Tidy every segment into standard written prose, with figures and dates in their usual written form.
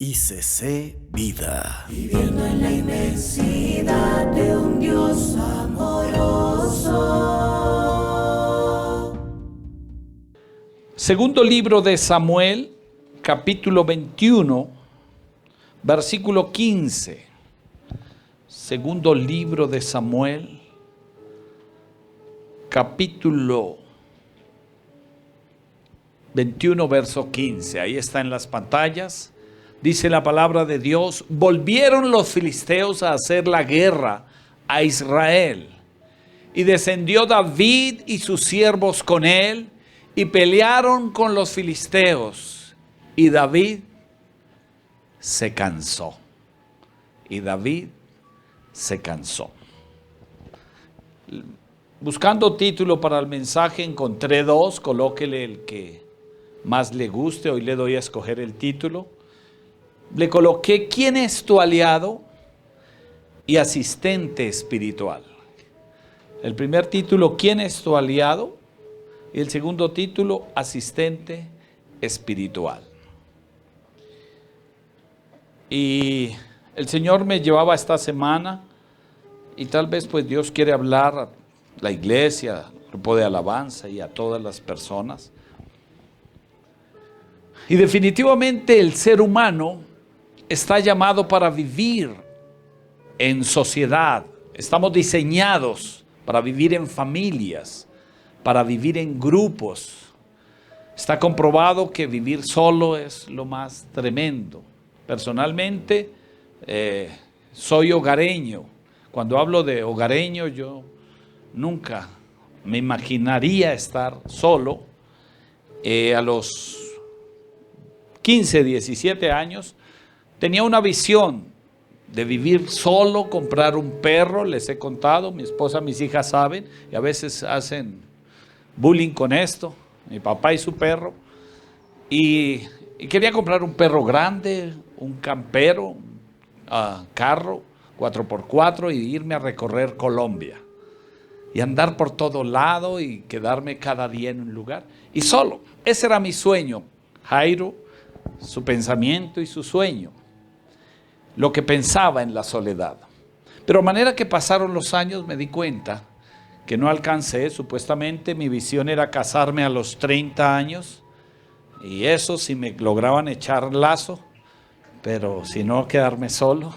ICC Vida. Viviendo en la inmensidad de un Dios amoroso. Segundo libro de Samuel, capítulo 21, versículo 15. Segundo libro de Samuel, capítulo 21, verso 15. Ahí está en las pantallas. Dice la palabra de Dios: volvieron los filisteos a hacer la guerra a Israel. Y descendió David y sus siervos con él, y pelearon con los filisteos. Y David se cansó. Y David se cansó. Buscando título para el mensaje, encontré dos. Colóquele el que más le guste. Hoy le doy a escoger el título. Le coloqué: ¿quién es tu aliado? Y asistente espiritual. El primer título: ¿quién es tu aliado? Y el segundo título: asistente espiritual. Y el Señor me llevaba esta semana, y tal vez pues Dios quiere hablar a la iglesia, al grupo de alabanza y a todas las personas. Y definitivamente el ser humano está llamado para vivir en sociedad. Estamos diseñados para vivir en familias, para vivir en grupos. Está comprobado que vivir solo es lo más tremendo. Personalmente, soy hogareño. Cuando hablo de hogareño, yo nunca me imaginaría estar solo. A los 15, 17 años, tenía una visión de vivir solo, comprar un perro. Les he contado, mi esposa, mis hijas saben, y a veces hacen bullying con esto, mi papá y su perro. Y quería comprar un perro grande, un campero, carro 4x4, y irme a recorrer Colombia. Y andar por todo lado y quedarme cada día en un lugar. Y solo, ese era mi sueño. Jairo, su pensamiento y su sueño. Lo que pensaba en la soledad. Pero a manera que pasaron los años me di cuenta que no alcancé. Supuestamente mi visión era casarme a los 30 años. Y eso si me lograban echar lazo. Pero si no, quedarme solo.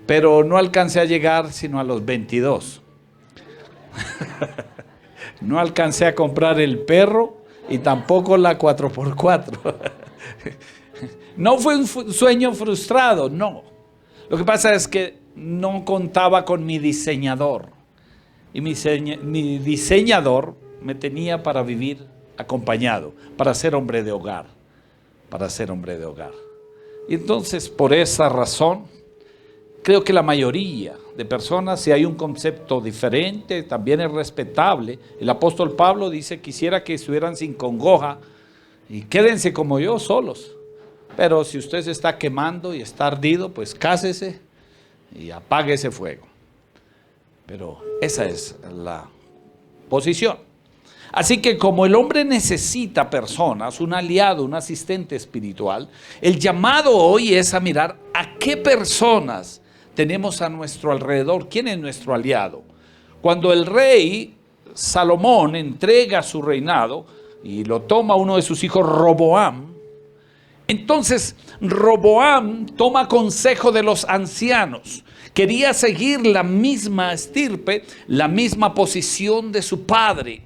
Pero no alcancé a llegar sino a los 22. No alcancé a comprar el perro y tampoco la 4x4. No fue un sueño frustrado, no. Lo que pasa es que no contaba con mi diseñador. Y mi diseñador me tenía para vivir acompañado, para ser hombre de hogar. Para ser hombre de hogar. Y entonces, por esa razón, creo que la mayoría de personas, si hay un concepto diferente, también es respetable. El apóstol Pablo dice: quisiera que estuvieran sin congoja y quédense como yo, solos. Pero si usted se está quemando y está ardido, pues cásese y apague ese fuego. Pero esa es la posición. Así que como el hombre necesita personas, un aliado, un asistente espiritual, el llamado hoy es a mirar a qué personas tenemos a nuestro alrededor. ¿Quién es nuestro aliado? Cuando el rey Salomón entrega su reinado y lo toma uno de sus hijos, Roboam, entonces Roboam toma consejo de los ancianos. Quería seguir la misma estirpe, la misma posición de su padre.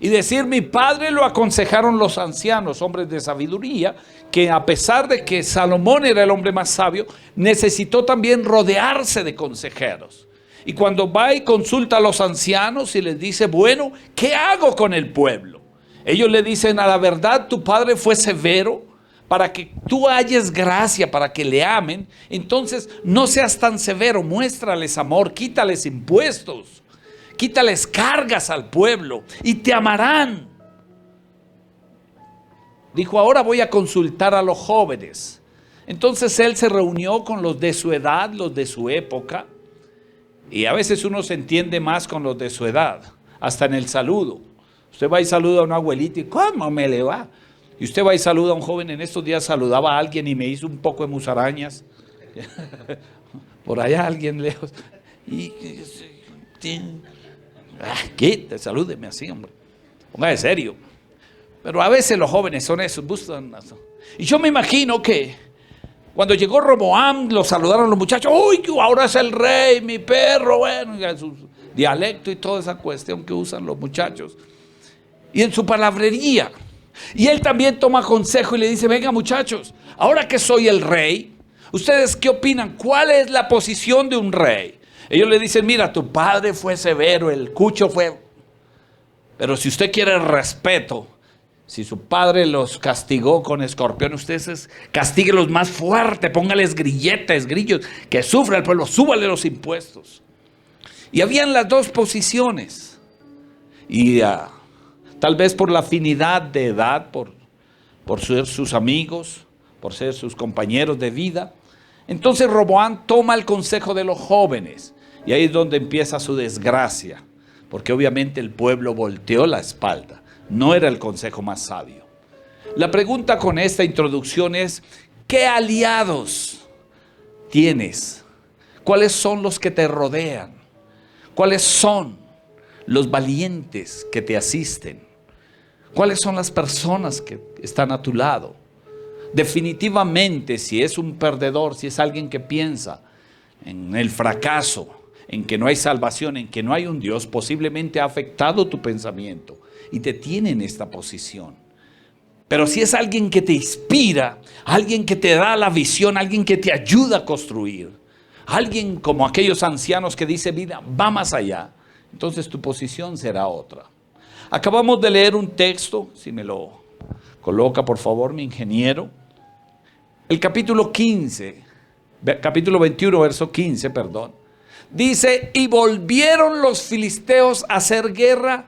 Y decir: mi padre lo aconsejaron los ancianos, hombres de sabiduría, que a pesar de que Salomón era el hombre más sabio, necesitó también rodearse de consejeros. Y cuando va y consulta a los ancianos y les dice: bueno, ¿qué hago con el pueblo? Ellos le dicen: a la verdad, tu padre fue severo para que tú halles gracia, para que le amen. Entonces no seas tan severo, muéstrales amor, quítales impuestos, quítales cargas al pueblo y te amarán. Dijo: ahora voy a consultar a los jóvenes. Entonces él se reunió con los de su edad, los de su época. Y a veces uno se entiende más con los de su edad, hasta en el saludo. Usted va y saluda a una abuelita y: ¿cómo me le va? Y usted va y saluda a un joven. En estos días saludaba a alguien y me hizo un poco de musarañas. Por allá alguien lejos. Quite, salúdeme así, hombre. Póngase serio. Pero a veces los jóvenes son esos, buscan. Y yo me imagino que cuando llegó Roboam, lo saludaron los muchachos. ¡Uy, ahora es el rey, mi perro! Bueno, y su dialecto y toda esa cuestión que usan los muchachos. Y en su palabrería. Y él también toma consejo y le dice, venga muchachos, ahora que soy el rey, ¿ustedes qué opinan? ¿Cuál es la posición de un rey? Ellos le dicen, mira, tu padre fue severo, el cucho fue... Pero si usted quiere respeto, si su padre los castigó con escorpión, ustedes castíguelos más fuerte, póngales grilletes, grillos, que sufra el pueblo, súbale los impuestos. Y habían las dos posiciones. Y tal vez por la afinidad de edad, por ser sus amigos, por ser sus compañeros de vida. Entonces Roboam toma el consejo de los jóvenes. Y ahí es donde empieza su desgracia. Porque obviamente el pueblo volteó la espalda. No era el consejo más sabio. La pregunta con esta introducción es, ¿qué aliados tienes? ¿Cuáles son los que te rodean? ¿Cuáles son los valientes que te asisten? ¿Cuáles son las personas que están a tu lado? Definitivamente, si es un perdedor, si es alguien que piensa en el fracaso, en que no hay salvación, en que no hay un Dios, posiblemente ha afectado tu pensamiento y te tiene en esta posición. Pero si es alguien que te inspira, alguien que te da la visión, alguien que te ayuda a construir, alguien como aquellos ancianos que dice, vida, va más allá, entonces tu posición será otra. Acabamos de leer un texto, si me lo coloca por favor mi ingeniero, el capítulo 21, verso 15, perdón. Dice, y volvieron los filisteos a hacer guerra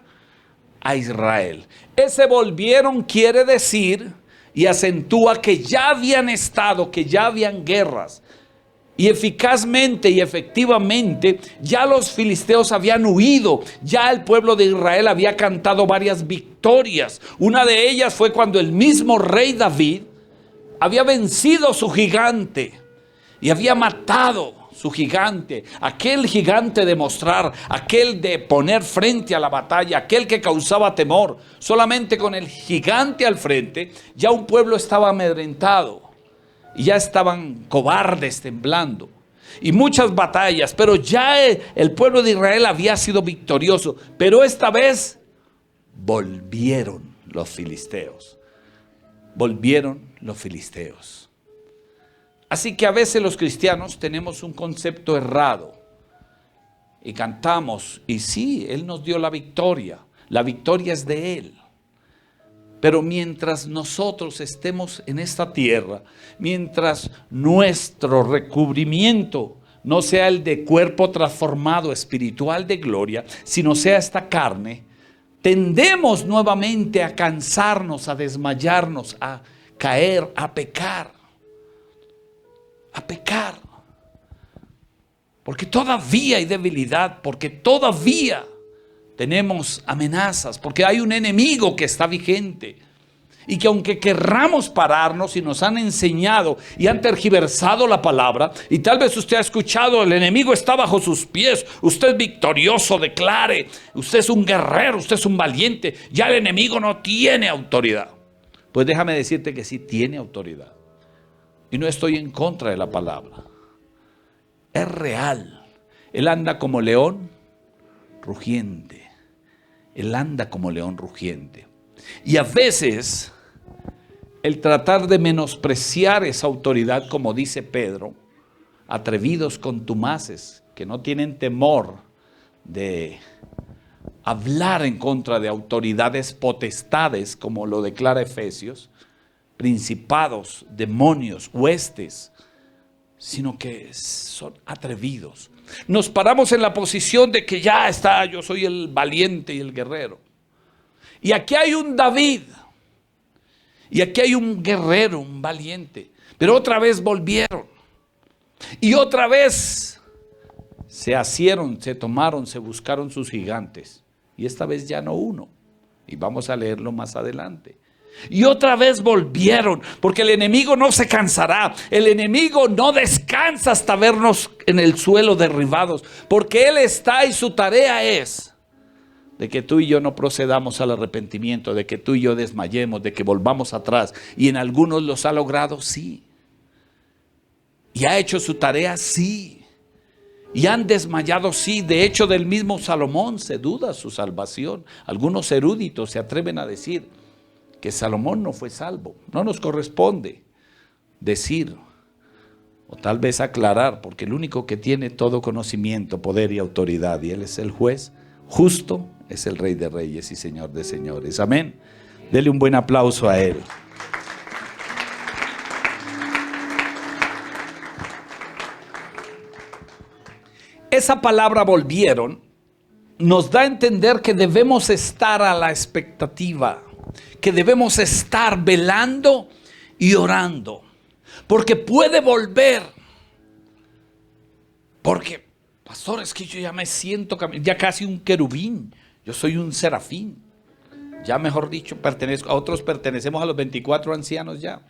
a Israel. Ese volvieron quiere decir y acentúa que ya habían estado, que ya habían guerras. Y eficazmente y efectivamente ya los filisteos habían huido, ya el pueblo de Israel había cantado varias victorias. Una de ellas fue cuando el mismo rey David había vencido a su gigante y había matado su gigante, aquel gigante de mostrar, aquel de poner frente a la batalla, aquel que causaba temor. Solamente con el gigante al frente ya un pueblo estaba amedrentado y ya estaban cobardes temblando. Y muchas batallas, pero ya el pueblo de Israel había sido victorioso. Pero esta vez volvieron los filisteos. Volvieron los filisteos. Así que a veces los cristianos tenemos un concepto errado y cantamos, y sí, Él nos dio la victoria es de Él. Pero mientras nosotros estemos en esta tierra, mientras nuestro recubrimiento no sea el de cuerpo transformado espiritual de gloria, sino sea esta carne, tendemos nuevamente a cansarnos, a desmayarnos, a caer, a pecar. Porque todavía hay debilidad, porque todavía tenemos amenazas, porque hay un enemigo que está vigente y que aunque querramos pararnos y nos han enseñado y han tergiversado la palabra, y tal vez usted ha escuchado, el enemigo está bajo sus pies, usted es victorioso, declare, usted es un guerrero, usted es un valiente, ya el enemigo no tiene autoridad. Pues déjame decirte que sí tiene autoridad. Y no estoy en contra de la palabra. Es real. Él anda como león rugiente. Él anda como león rugiente. Y a veces, el tratar de menospreciar esa autoridad, como dice Pedro, atrevidos contumaces, que no tienen temor de hablar en contra de autoridades potestades, como lo declara Efesios, principados, demonios, huestes, sino que son atrevidos. Nos paramos en la posición de que ya está, yo soy el valiente y el guerrero. Y aquí hay un David, y aquí hay un guerrero, un valiente, pero otra vez volvieron, y otra vez se asieron, se tomaron, se buscaron sus gigantes, y esta vez ya no uno, y vamos a leerlo más adelante. Y otra vez volvieron, porque el enemigo no se cansará. El enemigo no descansa hasta vernos en el suelo derribados, porque él está y su tarea es de que tú y yo no procedamos al arrepentimiento, de que tú y yo desmayemos, de que volvamos atrás. Y en algunos los ha logrado, sí. Y ha hecho su tarea, sí. Y han desmayado, sí. De hecho, del mismo Salomón se duda su salvación. Algunos eruditos se atreven a decir que Salomón no fue salvo. No nos corresponde decir, o tal vez aclarar, porque el único que tiene todo conocimiento, poder y autoridad, y él es el juez justo, es el Rey de Reyes y Señor de Señores. Amén. Dele un buen aplauso a él. Esa palabra volvieron nos da a entender que debemos estar a la expectativa, que debemos estar velando y orando, porque puede volver. Porque, pastor, es que yo ya me siento ya casi un querubín, yo soy un serafín, ya mejor dicho, pertenezco a otros, pertenecemos a los 24 ancianos ya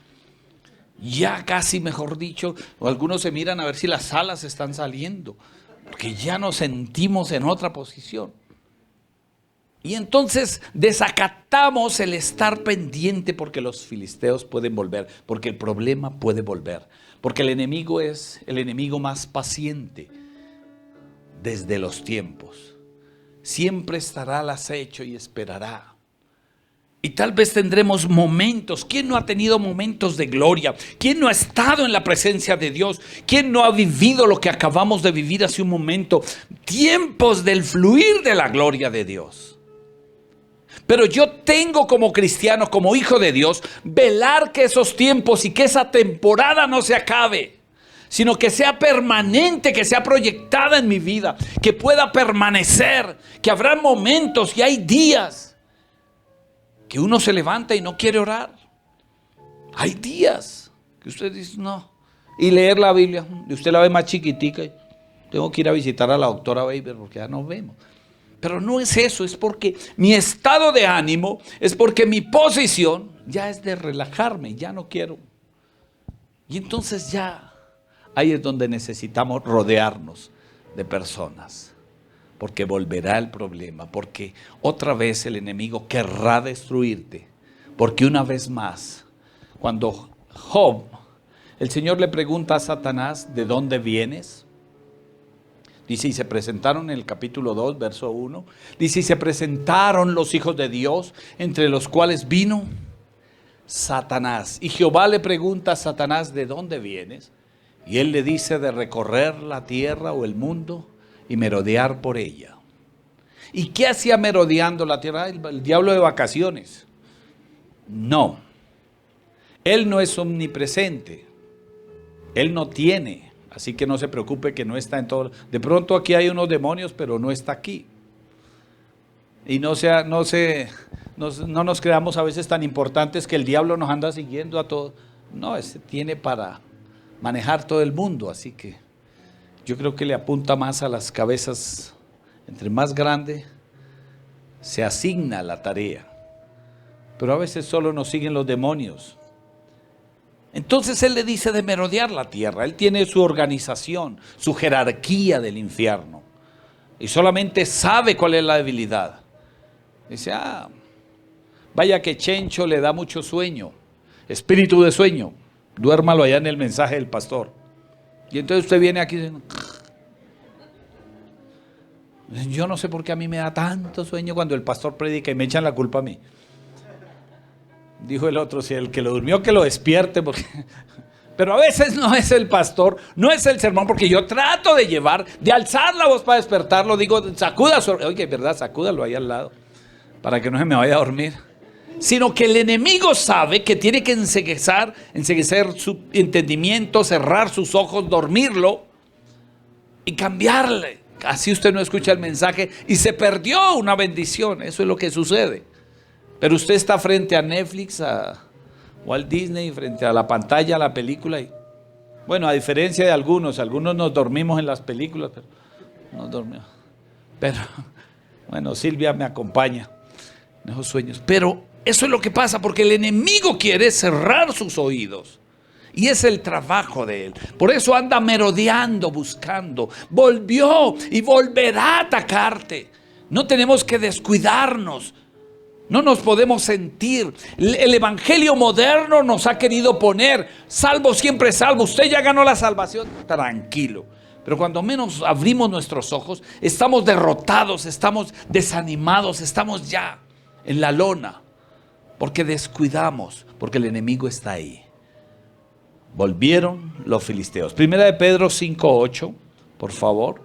casi mejor dicho, o algunos se miran a ver si las alas están saliendo, porque ya nos sentimos en otra posición. Y entonces desacatamos el estar pendiente porque los filisteos pueden volver, porque el problema puede volver, porque el enemigo es el enemigo más paciente desde los tiempos. Siempre estará al acecho y esperará. Y tal vez tendremos momentos. ¿Quién no ha tenido momentos de gloria? ¿Quién no ha estado en la presencia de Dios? ¿Quién no ha vivido lo que acabamos de vivir hace un momento? Tiempos del fluir de la gloria de Dios. Pero yo tengo como cristiano, como hijo de Dios, velar que esos tiempos y que esa temporada no se acabe, sino que sea permanente, que sea proyectada en mi vida, que pueda permanecer, que habrá momentos y hay días que uno se levanta y no quiere orar. Hay días que usted dice no. Y leer la Biblia, y usted la ve más chiquitica. Tengo que ir a visitar a la doctora Baber porque ya nos vemos. Pero no es eso, es porque mi estado de ánimo, es porque mi posición ya es de relajarme, ya no quiero. Y entonces ya ahí es donde necesitamos rodearnos de personas. Porque volverá el problema, porque otra vez el enemigo querrá destruirte. Porque una vez más, cuando Job, el Señor le pregunta a Satanás, ¿de dónde vienes? Dice, y se presentaron en el capítulo 2, verso 1. Dice, y se presentaron los hijos de Dios, entre los cuales vino Satanás. Y Jehová le pregunta a Satanás, ¿de dónde vienes? Y él le dice, de recorrer la tierra o el mundo y merodear por ella. ¿Y qué hacía merodeando la tierra? El diablo de vacaciones. No. Él no es omnipresente. Él no tiene. Así que no se preocupe que no está en todo. De pronto aquí hay unos demonios, pero no está aquí. Y no nos creamos a veces tan importantes que el diablo nos anda siguiendo a todos. No, ese tiene para manejar todo el mundo, así que yo creo que le apunta más a las cabezas. Entre más grande se asigna la tarea. Pero a veces solo nos siguen los demonios. Entonces él le dice de merodear la tierra. Él tiene su organización, su jerarquía del infierno. Y solamente sabe cuál es la debilidad. Dice, vaya que Chencho le da mucho sueño. Espíritu de sueño. Duérmalo allá en el mensaje del pastor. Y entonces usted viene aquí diciendo, yo no sé por qué a mí me da tanto sueño cuando el pastor predica y me echan la culpa a mí. Dijo el otro, si el que lo durmió que lo despierte, porque... Pero a veces no es el pastor, no es el sermón, porque yo trato de alzar la voz para despertarlo, digo, sacuda su... Oye, ¿verdad? Sacúdalo ahí al lado, para que no se me vaya a dormir. Sino que el enemigo sabe que tiene que enceguecer su entendimiento, cerrar sus ojos, dormirlo y cambiarle. Así usted no escucha el mensaje y se perdió una bendición. Eso es lo que sucede. Pero usted está frente a Netflix, a Walt Disney, frente a la pantalla, a la película. Y, bueno, a diferencia de algunos nos dormimos en las películas, pero nos dormimos. Pero, bueno, Silvia me acompaña en esos sueños. Pero Eso es lo que pasa, porque el enemigo quiere cerrar sus oídos. Y es el trabajo de él. Por eso anda merodeando, buscando. Volvió y volverá a atacarte. No tenemos que descuidarnos. No nos podemos sentir. El evangelio moderno nos ha querido poner salvo siempre salvo. Usted ya ganó la salvación. Tranquilo. Pero cuando menos abrimos nuestros ojos, estamos derrotados, estamos desanimados, estamos ya en la lona. Porque descuidamos, porque el enemigo está ahí. Volvieron los filisteos. Primera de Pedro 5:8, por favor.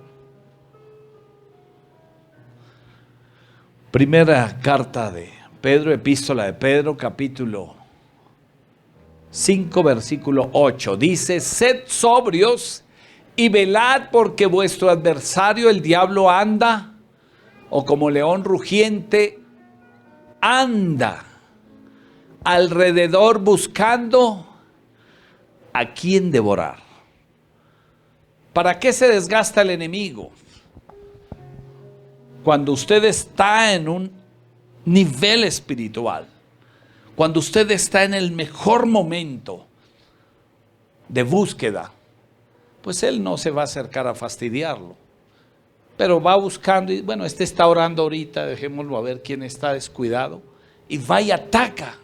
Primera carta de Pedro, epístola de Pedro, capítulo 5, versículo 8. Dice: sed sobrios y velad, porque vuestro adversario el diablo anda, o como león rugiente, anda alrededor buscando a quién devorar. ¿Para qué se desgasta el enemigo? Cuando usted está en un nivel espiritual, cuando usted está en el mejor momento de búsqueda, pues él no se va a acercar a fastidiarlo, pero va buscando y bueno, este está orando ahorita, dejémoslo a ver quién está descuidado, y va y ataca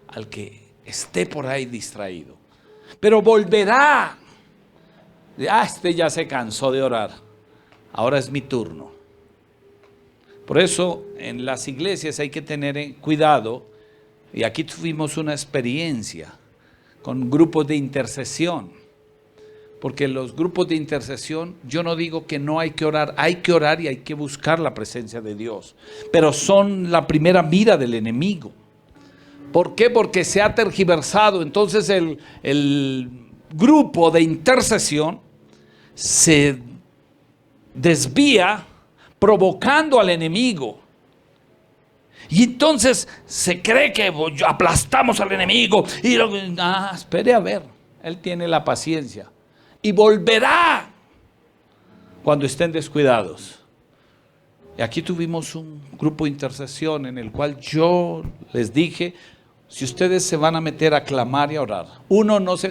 al que esté por ahí distraído. Pero volverá. Este ya se cansó de orar, ahora es mi turno. Por eso en las iglesias hay que tener cuidado, y aquí tuvimos una experiencia con grupos de intercesión, porque los grupos de intercesión, yo no digo que no hay que orar y hay que buscar la presencia de Dios, pero son la primera mira del enemigo. ¿Por qué? Porque se ha tergiversado. Entonces el grupo de intercesión se desvía provocando al enemigo. Y entonces se cree que aplastamos al enemigo. Espere a ver, él tiene la paciencia. Y volverá cuando estén descuidados. Y aquí tuvimos un grupo de intercesión en el cual yo les dije: si ustedes se van a meter a clamar y a orar,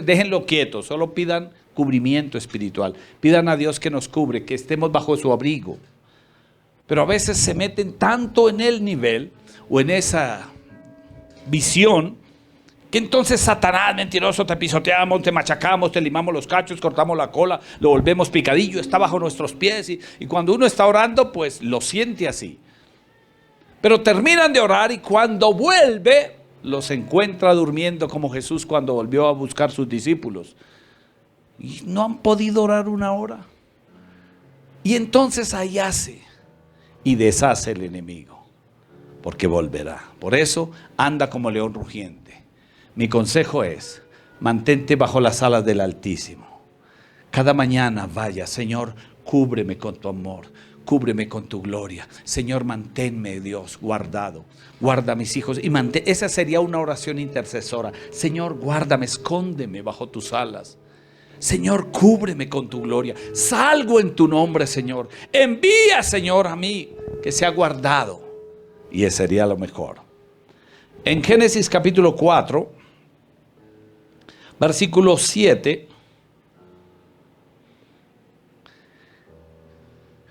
déjenlo quieto, solo pidan cubrimiento espiritual, pidan a Dios que nos cubre, que estemos bajo su abrigo. Pero a veces se meten tanto en el nivel o en esa visión que entonces Satanás, mentiroso, te pisoteamos, te machacamos, te limamos los cachos, cortamos la cola, lo volvemos picadillo, está bajo nuestros pies y cuando uno está orando pues lo siente así. Pero terminan de orar y cuando vuelve los encuentra durmiendo, como Jesús cuando volvió a buscar sus discípulos. Y no han podido orar una hora. Y entonces ahí hace y deshace el enemigo, porque volverá. Por eso anda como león rugiente. Mi consejo es: mantente bajo las alas del Altísimo. Cada mañana vaya: Señor, cúbreme con tu amor, cúbreme con tu gloria. Señor, manténme, Dios, guardado. Guarda a mis hijos y esa sería una oración intercesora. Señor, guárdame, escóndeme bajo tus alas. Señor, cúbreme con tu gloria. Salgo en tu nombre, Señor. Envía, Señor, a mí, que sea guardado. Y ese sería lo mejor. En Génesis capítulo 4, versículo 7.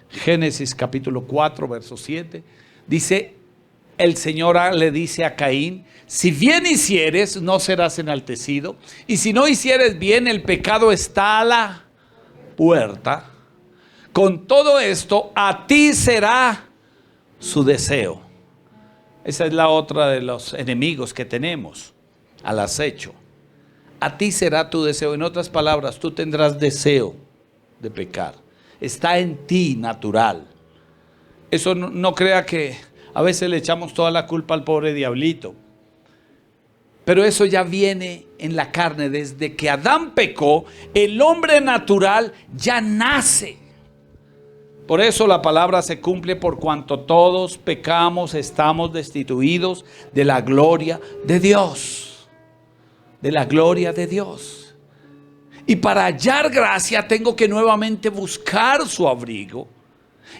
Génesis capítulo 4, verso 7. Dice: el Señor le dice a Caín: si bien hicieres, no serás enaltecido, y si no hicieres bien, el pecado está a la puerta. Con todo esto, a ti será su deseo. Esa es la otra de los enemigos que tenemos al acecho. A ti será tu deseo. En otras palabras, tú tendrás deseo de pecar. Está en ti natural. Eso no crea que a veces le echamos toda la culpa al pobre diablito. Pero eso ya viene en la carne. Desde que Adán pecó, el hombre natural ya nace. Por eso la palabra se cumple: por cuanto todos pecamos, estamos destituidos de la gloria de Dios. De la gloria de Dios. Y para hallar gracia tengo que nuevamente buscar su abrigo.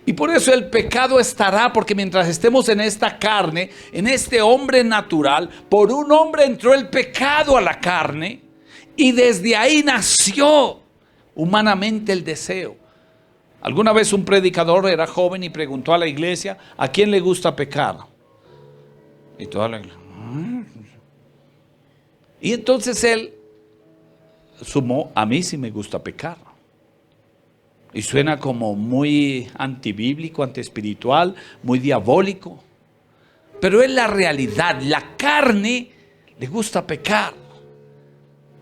Y por eso el pecado estará, porque mientras estemos en esta carne, en este hombre natural, por un hombre entró el pecado a la carne y desde ahí nació humanamente el deseo. Alguna vez un predicador era joven y preguntó a la iglesia, ¿a quién le gusta pecar? Y toda la iglesia. Y entonces él sumó, a mí sí me gusta pecar. Y suena como muy antibíblico, antiespiritual, muy diabólico. Pero es la realidad. La carne le gusta pecar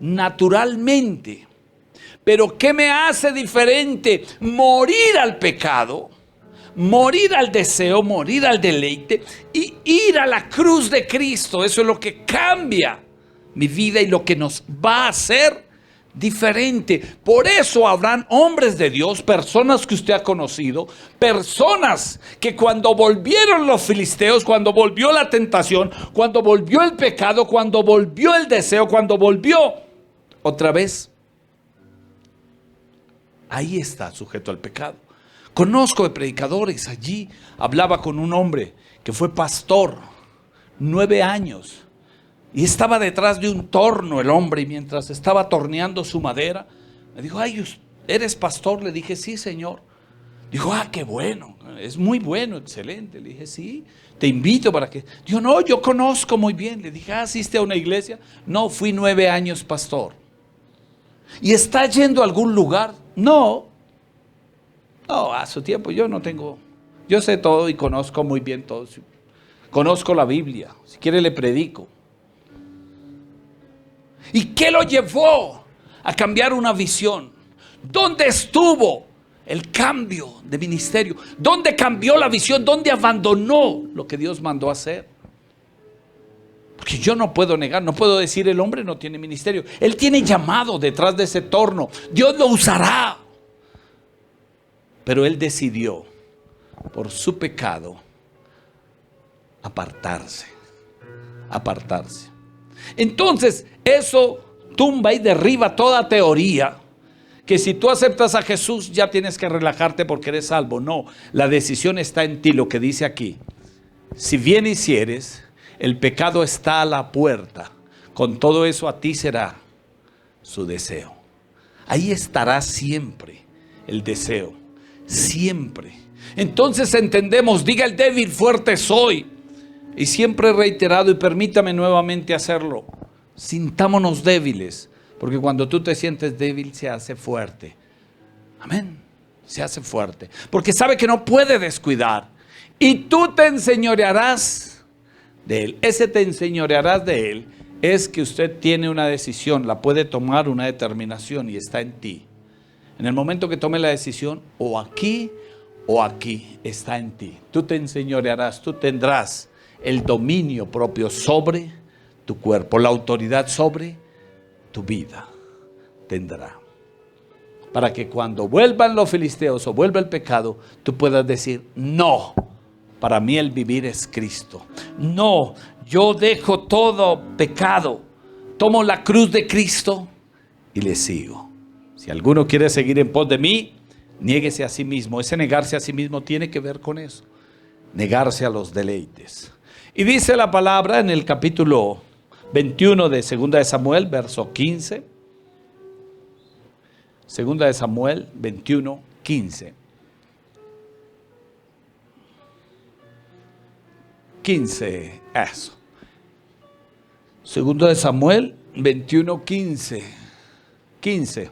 naturalmente. Pero ¿qué me hace diferente? Morir al pecado, morir al deseo, morir al deleite y ir a la cruz de Cristo. Eso es lo que cambia mi vida y lo que nos va a hacer diferente. Por eso habrán hombres de Dios, personas que usted ha conocido, personas que cuando volvieron los filisteos, cuando volvió la tentación, cuando volvió el pecado, cuando volvió el deseo, cuando volvió otra vez, ahí está sujeto al pecado. Conozco de predicadores, allí hablaba con un hombre que fue pastor 9 años. Y estaba detrás de un torno el hombre, y mientras estaba torneando su madera, me dijo, ay, ¿eres pastor? Le dije, sí, señor. Dijo, qué bueno, es muy bueno, excelente. Le dije, sí, te invito para que... Dijo, no, yo conozco muy bien. Le dije, ¿asiste a una iglesia? No, fui 9 años pastor. ¿Y está yendo a algún lugar? No, a su tiempo yo no tengo... Yo sé todo y conozco muy bien todo. Conozco la Biblia, si quiere le predico. ¿Y qué lo llevó a cambiar una visión? ¿Dónde estuvo el cambio de ministerio? ¿Dónde cambió la visión? ¿Dónde abandonó lo que Dios mandó hacer? Porque yo no puedo negar, no puedo decir el hombre no tiene ministerio. Él tiene llamado detrás de ese torno. Dios lo usará. Pero él decidió, por su pecado, apartarse. Entonces, eso tumba y derriba toda teoría que si tú aceptas a Jesús ya tienes que relajarte porque eres salvo. No, la decisión está en ti, lo que dice aquí. Si bien hicieres, el pecado está a la puerta. Con todo eso a ti será su deseo. Ahí estará siempre el deseo, siempre. Entonces entendemos, diga el débil, fuerte soy. Y siempre he reiterado, y permítame nuevamente hacerlo, sintámonos débiles, porque cuando tú te sientes débil se hace fuerte. Amén, se hace fuerte, porque sabe que no puede descuidar. Y tú te enseñorearás de él. Ese te enseñorearás de él es que usted tiene una decisión, la puede tomar, una determinación, y está en ti. En el momento que tome la decisión, o aquí está en ti. Tú te enseñorearás, tú tendrás el dominio propio sobre tu cuerpo, la autoridad sobre tu vida tendrá. Para que cuando vuelvan los filisteos o vuelva el pecado, tú puedas decir, no, para mí el vivir es Cristo. No, yo dejo todo pecado, tomo la cruz de Cristo y le sigo. Si alguno quiere seguir en pos de mí, niéguese a sí mismo. Ese negarse a sí mismo tiene que ver con eso, negarse a los deleites. Y dice la palabra en el capítulo 21 de 2 de Samuel, verso 15. 2 de Samuel 21, 15. 15, eso. 2 de Samuel 21, 15. 15.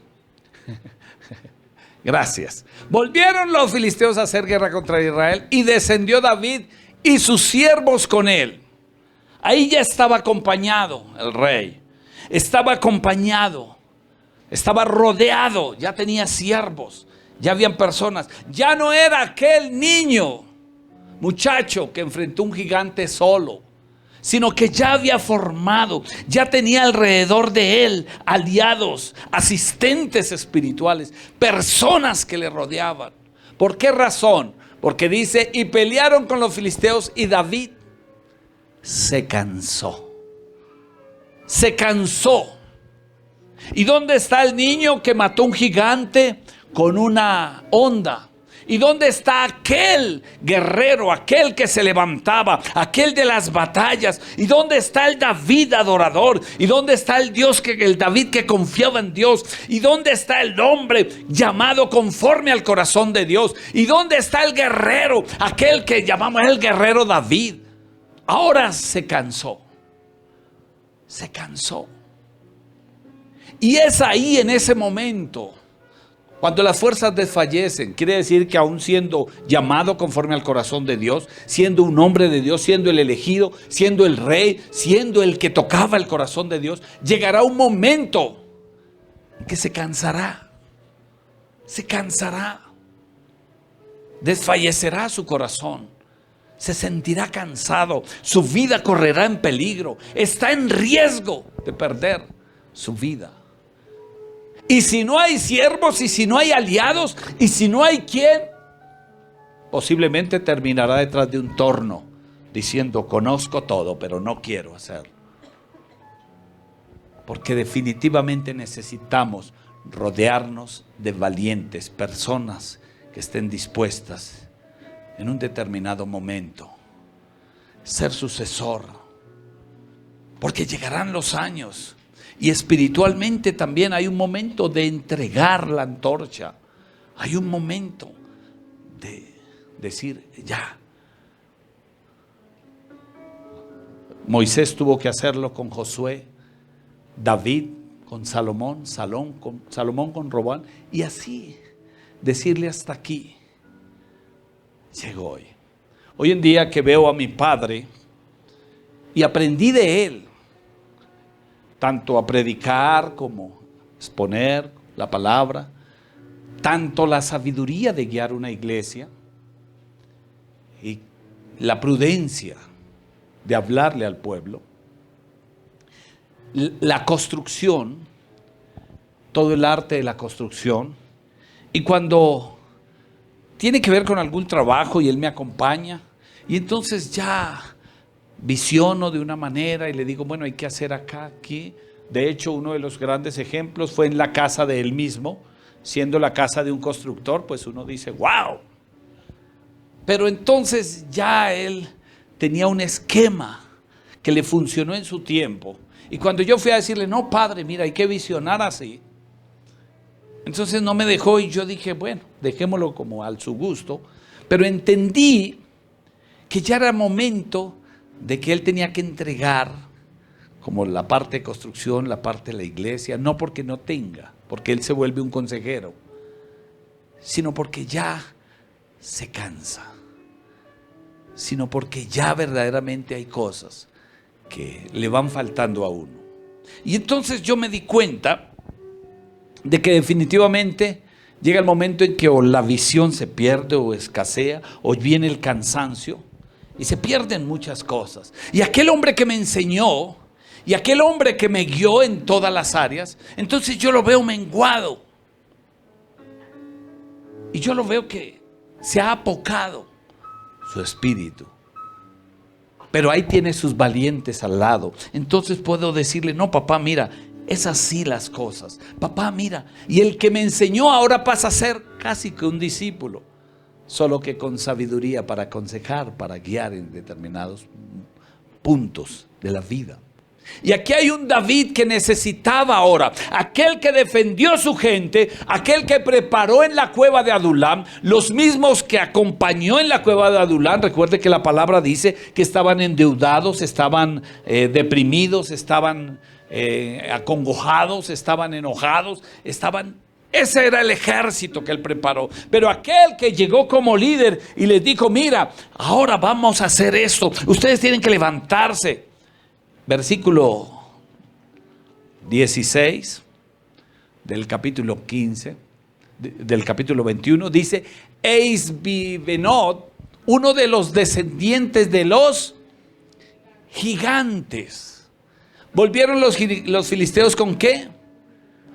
Gracias. Volvieron los filisteos a hacer guerra contra Israel y descendió David y sus siervos con él. Ahí ya estaba acompañado el rey. Estaba acompañado. Estaba rodeado. Ya tenía siervos. Ya habían personas. Ya no era aquel niño, muchacho que enfrentó un gigante solo, sino que ya había formado, ya tenía alrededor de él aliados, asistentes espirituales, personas que le rodeaban. ¿Por qué razón? Porque dice, y pelearon con los filisteos y David se cansó. Se cansó. ¿Y dónde está el niño que mató un gigante con una honda? ¿Y dónde está aquel guerrero, aquel que se levantaba, aquel de las batallas? ¿Y dónde está el David adorador? ¿Y dónde está el David que confiaba en Dios? ¿Y dónde está el hombre llamado conforme al corazón de Dios? ¿Y dónde está el guerrero, aquel que llamamos el guerrero David? Ahora se cansó. Se cansó. Y es ahí, en ese momento, cuando las fuerzas desfallecen, quiere decir que aún siendo llamado conforme al corazón de Dios, siendo un hombre de Dios, siendo el elegido, siendo el rey, siendo el que tocaba el corazón de Dios, llegará un momento en que se cansará, desfallecerá su corazón, se sentirá cansado, su vida correrá en peligro, está en riesgo de perder su vida. Y si no hay siervos, y si no hay aliados, y si no hay quien, posiblemente terminará detrás de un torno diciendo: conozco todo, pero no quiero hacerlo. Porque definitivamente necesitamos rodearnos de valientes personas que estén dispuestas en un determinado momento ser sucesor. Porque llegarán los años. Y espiritualmente también hay un momento de entregar la antorcha. Hay un momento de decir: ya. Moisés tuvo que hacerlo con Josué, David con Salomón, Salomón con Roboam, y así decirle: hasta aquí llegó hoy. Hoy en día que veo a mi padre y aprendí de él, tanto a predicar como exponer la palabra, tanto la sabiduría de guiar una iglesia y la prudencia de hablarle al pueblo, la construcción, todo el arte de la construcción. Y cuando tiene que ver con algún trabajo y él me acompaña, y entonces ya visiono de una manera y le digo: bueno, hay que hacer acá, aquí. De hecho, uno de los grandes ejemplos fue en la casa de él mismo, siendo la casa de un constructor, pues uno dice: wow. Pero entonces ya él tenía un esquema que le funcionó en su tiempo. Y cuando yo fui a decirle: no, padre, mira, hay que visionar así, entonces no me dejó, y yo dije: bueno, dejémoslo como al su gusto. Pero entendí que ya era momento de que él tenía que entregar como la parte de construcción, la parte de la iglesia, no porque no tenga, porque él se vuelve un consejero, sino porque ya se cansa, sino porque ya verdaderamente hay cosas que le van faltando a uno. Y entonces yo me di cuenta de que definitivamente llega el momento en que o la visión se pierde o escasea, o viene el cansancio, y se pierden muchas cosas. Y aquel hombre que me enseñó, y aquel hombre que me guió en todas las áreas, entonces yo lo veo menguado. Y yo lo veo que se ha apocado su espíritu. Pero ahí tiene sus valientes al lado. Entonces puedo decirle: no, papá, mira, es así las cosas. Papá, mira. Y el que me enseñó ahora pasa a ser casi que un discípulo, solo que con sabiduría para aconsejar, para guiar en determinados puntos de la vida. Y aquí hay un David que necesitaba ahora, aquel que defendió a su gente, aquel que preparó en la cueva de Adulam, los mismos que acompañó en la cueva de Adulam. Recuerde que la palabra dice que estaban endeudados, estaban deprimidos, estaban acongojados, estaban enojados, ese era el ejército que él preparó. Pero aquel que llegó como líder y les dijo: mira, ahora vamos a hacer esto, ustedes tienen que levantarse. Versículo 16 del capítulo 15, del capítulo 21, dice: Eisbibenot, uno de los descendientes de los gigantes. ¿Volvieron los filisteos con qué?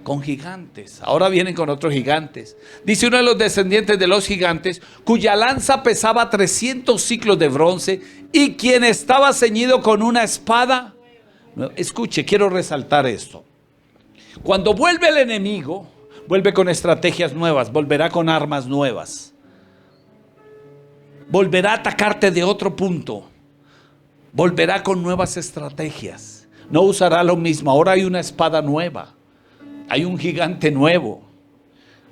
Con gigantes. Ahora vienen con otros gigantes. Dice: uno de los descendientes de los gigantes, cuya lanza pesaba 300 siclos de bronce, y quien estaba ceñido con una espada. Escuche, quiero resaltar esto. Cuando vuelve el enemigo, vuelve con estrategias nuevas, volverá con armas nuevas. volverá a atacarte de otro punto. Volverá con nuevas estrategias. No usará lo mismo. Ahora hay una espada nueva. Hay un gigante nuevo.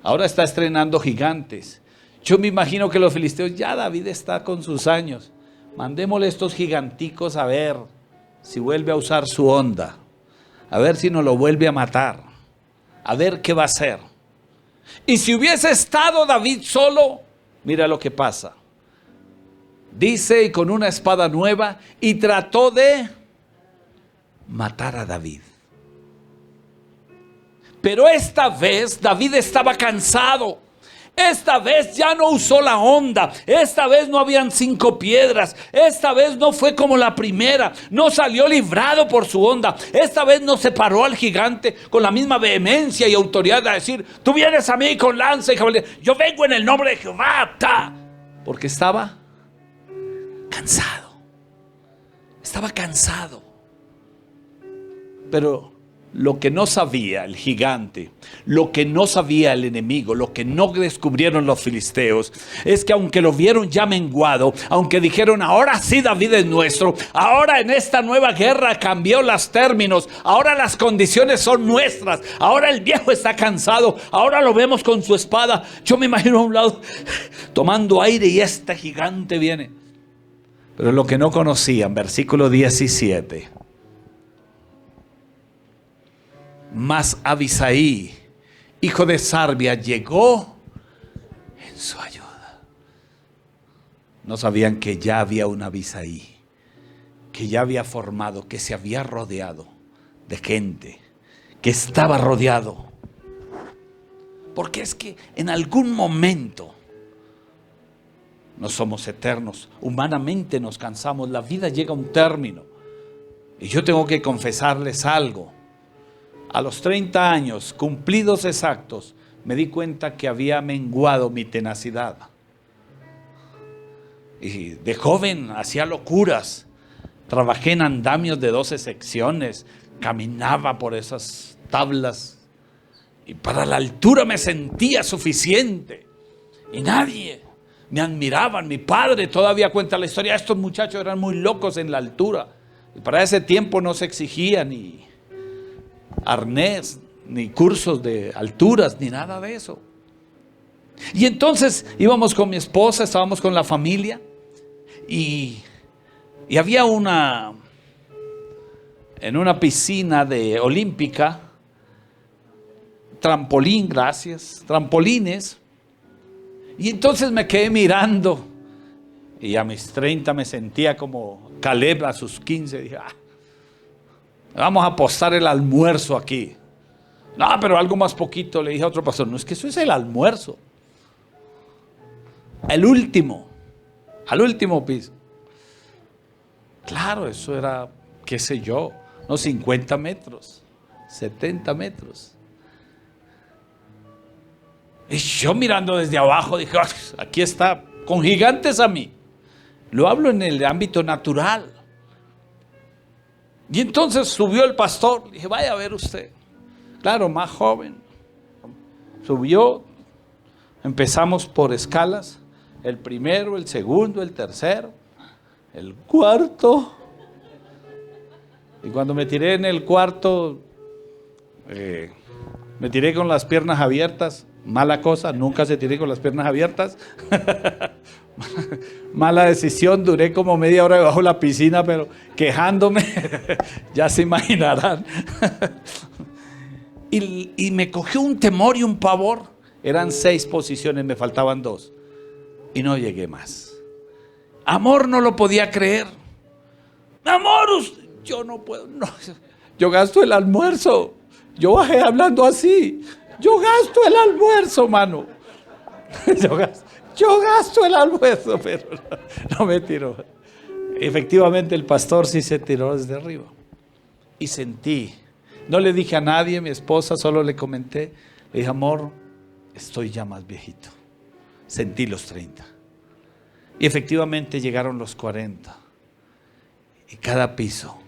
Ahora está estrenando gigantes. Yo me imagino que los filisteos, ya David está con sus años. Mandémosle estos giganticos a ver si vuelve a usar su onda. A ver si nos lo vuelve a matar. A ver qué va a hacer. Y si hubiese estado David solo, mira lo que pasa. Dice, y con una espada nueva, y trató de matar a David. Pero esta vez David estaba cansado. Esta vez ya no usó la onda. Esta vez no habían 5 piedras. Esta vez no fue como la primera. No salió librado por su onda. Esta vez no se paró al gigante con la misma vehemencia y autoridad a decir: tú vienes a mí con lanza y caballería. Yo vengo en el nombre de Jehová. Porque estaba cansado. Estaba cansado. Pero lo que no sabía el gigante, lo que no sabía el enemigo, lo que no descubrieron los filisteos, es que aunque lo vieron ya menguado, aunque dijeron: ahora sí David es nuestro, ahora en esta nueva guerra cambió los términos, ahora las condiciones son nuestras, ahora el viejo está cansado, ahora lo vemos con su espada. Yo me imagino a un lado tomando aire y este gigante viene. Pero lo que no conocían, versículo 17. Mas Abisaí, hijo de Sarbia, llegó en su ayuda. No sabían que ya había un Abisaí, que ya había formado, que se había rodeado de gente, que estaba rodeado. Porque es que en algún momento no somos eternos, humanamente nos cansamos, la vida llega a un término. Y yo tengo que confesarles algo. A los 30 años, cumplidos exactos, me di cuenta que había menguado mi tenacidad. Y de joven hacía locuras. Trabajé en andamios de 12 secciones. Caminaba por esas tablas. Y para la altura me sentía suficiente. Y nadie me admiraba. Mi padre todavía cuenta la historia. Estos muchachos eran muy locos en la altura. Y para ese tiempo no se exigía ni arnés, ni cursos de alturas, ni nada de eso. Y entonces íbamos con mi esposa, estábamos con la familia, y había en una piscina de olímpica, trampolín, gracias, trampolines, y entonces me quedé mirando, y a mis 30 me sentía como Caleb a sus 15, dije: vamos a apostar el almuerzo aquí. No, pero algo más poquito, le dije a otro pastor. No, es que eso es el almuerzo. Al último piso. Claro, eso era, qué sé yo, no 50 metros, 70 metros. Y yo mirando desde abajo dije: aquí está, con gigantes a mí. Lo hablo en el ámbito natural. Y entonces subió el pastor, le dije: vaya a ver usted. Claro, más joven. Subió, empezamos por escalas, el primero, el segundo, el tercero, el cuarto. Y cuando me tiré en el cuarto, me tiré con las piernas abiertas. Mala cosa, nunca se tiré con las piernas abiertas. Mala decisión, duré como media hora debajo de la piscina, pero quejándome, ya se imaginarán. y me cogió un temor y un pavor. Eran 6 posiciones, me faltaban 2. Y no llegué más. Amor no lo podía creer. Amor, yo no puedo, no. Yo gasto el almuerzo. Yo bajé hablando así. Yo gasto el almuerzo, mano. Yo gasto el almuerzo, pero no me tiró. Efectivamente el pastor sí se tiró desde arriba. Y sentí, no le dije a nadie, mi esposa, solo le comenté. Le dije: amor, estoy ya más viejito. Sentí los 30. Y efectivamente llegaron los 40. Y cada piso,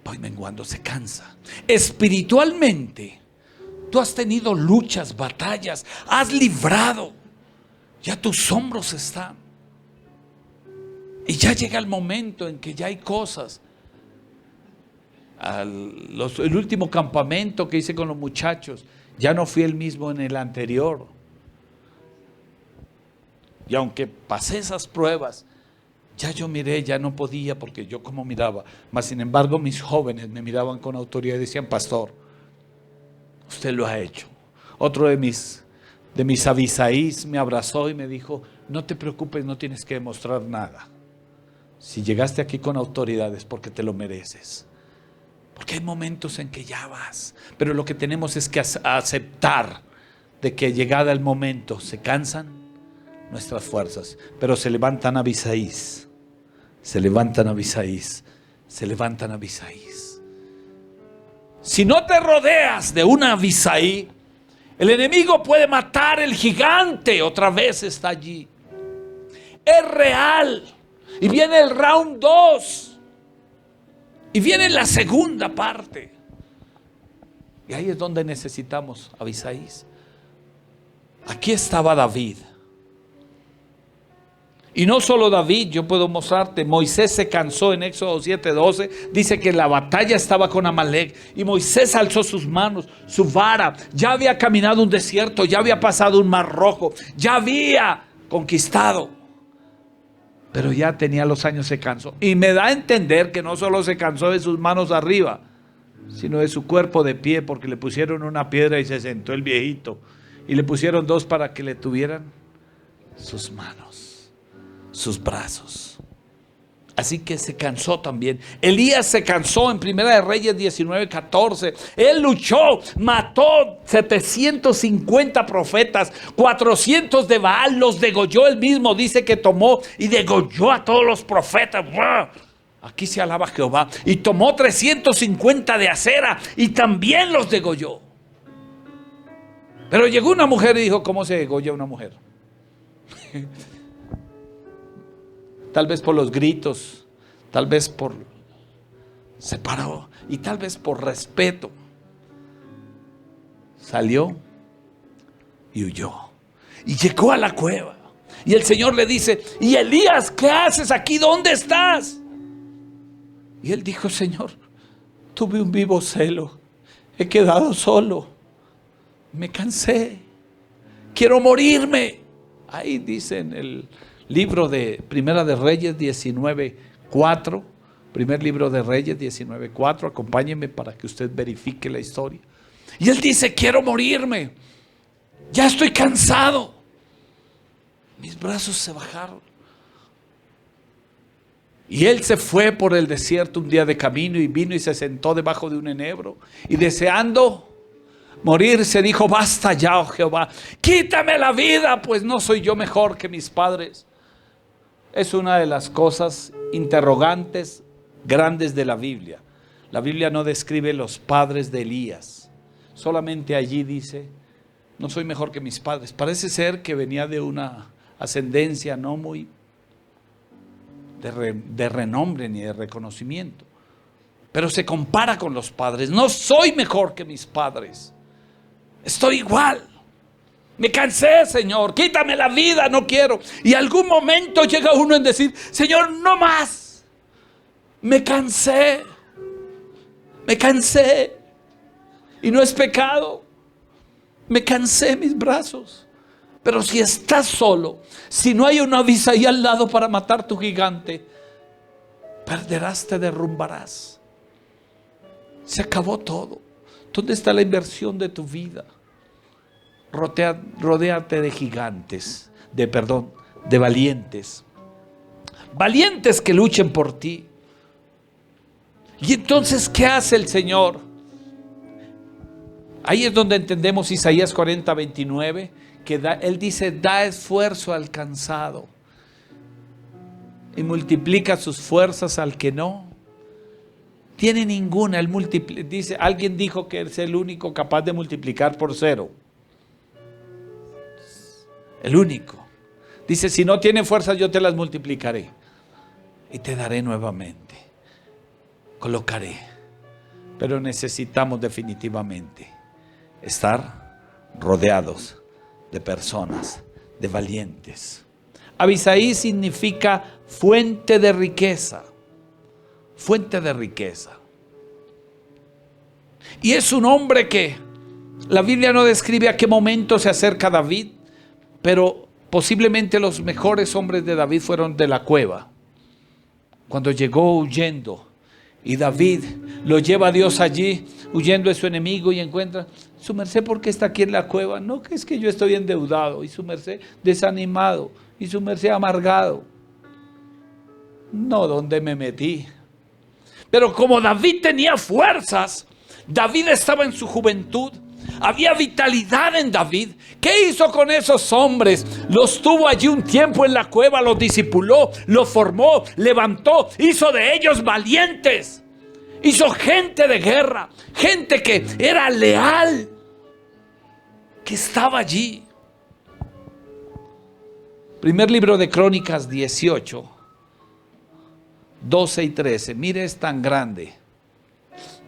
voy menguando, se cansa. Espiritualmente, tú has tenido luchas, batallas, has librado. Ya tus hombros están. Y ya llega el momento en que ya hay cosas. El último campamento que hice con los muchachos, ya no fui el mismo en el anterior. Y aunque pasé esas pruebas, ya yo miré, ya no podía, porque yo como miraba. Mas sin embargo mis jóvenes me miraban con autoridad y decían: pastor, usted lo ha hecho. Otro de mis avisaís me abrazó y me dijo: no te preocupes, no tienes que demostrar nada. Si llegaste aquí con autoridad es porque te lo mereces. Porque hay momentos en que ya vas, pero lo que tenemos es que aceptar de que llegada el momento se cansan nuestras fuerzas, pero se levantan Abisaís, se levantan Abisaís, se levantan Abisaís. Si no te rodeas de una Abisaí, el enemigo puede matar el gigante, otra vez está allí. Es real. Y viene el round 2. Y viene la segunda parte. Y ahí es donde necesitamos Abisaís. Aquí estaba David. Y no solo David, yo puedo mostrarte, Moisés se cansó en Éxodo 7:12, dice que la batalla estaba con Amalek y Moisés alzó sus manos, su vara, ya había caminado un desierto, ya había pasado un mar rojo, ya había conquistado, pero ya tenía los años, se cansó. Y me da a entender que no solo se cansó de sus manos arriba, sino de su cuerpo de pie, porque le pusieron una piedra y se sentó el viejito, y le pusieron 2 para que le tuvieran sus manos, sus brazos. Así que se cansó también. Elías se cansó en Primera de Reyes 19:14. Él luchó, mató 750 profetas, 400 de Baal, los degolló él mismo. Dice que tomó y degolló a todos los profetas. Aquí se alaba Jehová. Y tomó 350 de Acera y también los degolló. Pero llegó una mujer y dijo: ¿cómo se degolla una mujer? Tal vez por los gritos, tal vez por... se paró y tal vez por respeto. Salió y huyó. Y llegó a la cueva. Y el Señor le dice: ¿y Elías qué haces aquí? ¿Dónde estás? Y él dijo: Señor, tuve un vivo celo. He quedado solo. Me cansé. Quiero morirme. Ahí dice en el libro de Primera de Reyes 19:4, primer libro de Reyes 19:4, acompáñenme para que usted verifique la historia. Y él dice: quiero morirme, ya estoy cansado. Mis brazos se bajaron. Y él se fue por el desierto un día de camino y vino y se sentó debajo de un enebro y deseando morirse dijo: basta ya, oh Jehová, quítame la vida, pues no soy yo mejor que mis padres. Es una de las cosas interrogantes grandes de la Biblia. La Biblia no describe los padres de Elías. Solamente allí dice: no soy mejor que mis padres. Parece ser que venía de una ascendencia no muy de renombre ni de reconocimiento. Pero se compara con los padres. No soy mejor que mis padres. Estoy igual. Me cansé, Señor, quítame la vida, no quiero. Y algún momento llega uno en decir: Señor, no más. Me cansé. Me cansé. Y no es pecado. Me cansé mis brazos. Pero si estás solo, si no hay una Abisaí al lado para matar tu gigante, perderás, te derrumbarás. Se acabó todo. ¿Dónde está la inversión de tu vida? Rodéate de gigantes, de valientes. Valientes que luchen por ti. Y entonces, ¿qué hace el Señor? Ahí es donde entendemos Isaías 40:29, que Él dice: da esfuerzo al cansado y multiplica sus fuerzas al que no tiene ninguna. Dice, alguien dijo que es el único capaz de multiplicar por 0. El único. Dice: si no tiene fuerzas, yo te las multiplicaré y te daré nuevamente. Colocaré. Pero necesitamos definitivamente estar rodeados de personas de valientes. Abisaí significa fuente de riqueza. Fuente de riqueza. Y es un hombre que la Biblia no describe a qué momento se acerca David, pero posiblemente los mejores hombres de David fueron de la cueva. Cuando llegó huyendo y David lo lleva a Dios allí, huyendo de su enemigo, y encuentra: su merced, ¿por qué está aquí en la cueva? No, que es que yo estoy endeudado. Y su merced desanimado. Y su merced amargado. No, ¿dónde me metí? Pero como David tenía fuerzas, David estaba en su juventud, había vitalidad en David. ¿Qué hizo con esos hombres? Los tuvo allí un tiempo en la cueva, los discipuló, los formó, levantó, hizo de ellos valientes. Hizo gente de guerra, gente que era leal, que estaba allí. Primer libro de Crónicas 18, 12 y 13. Mire, es tan grande.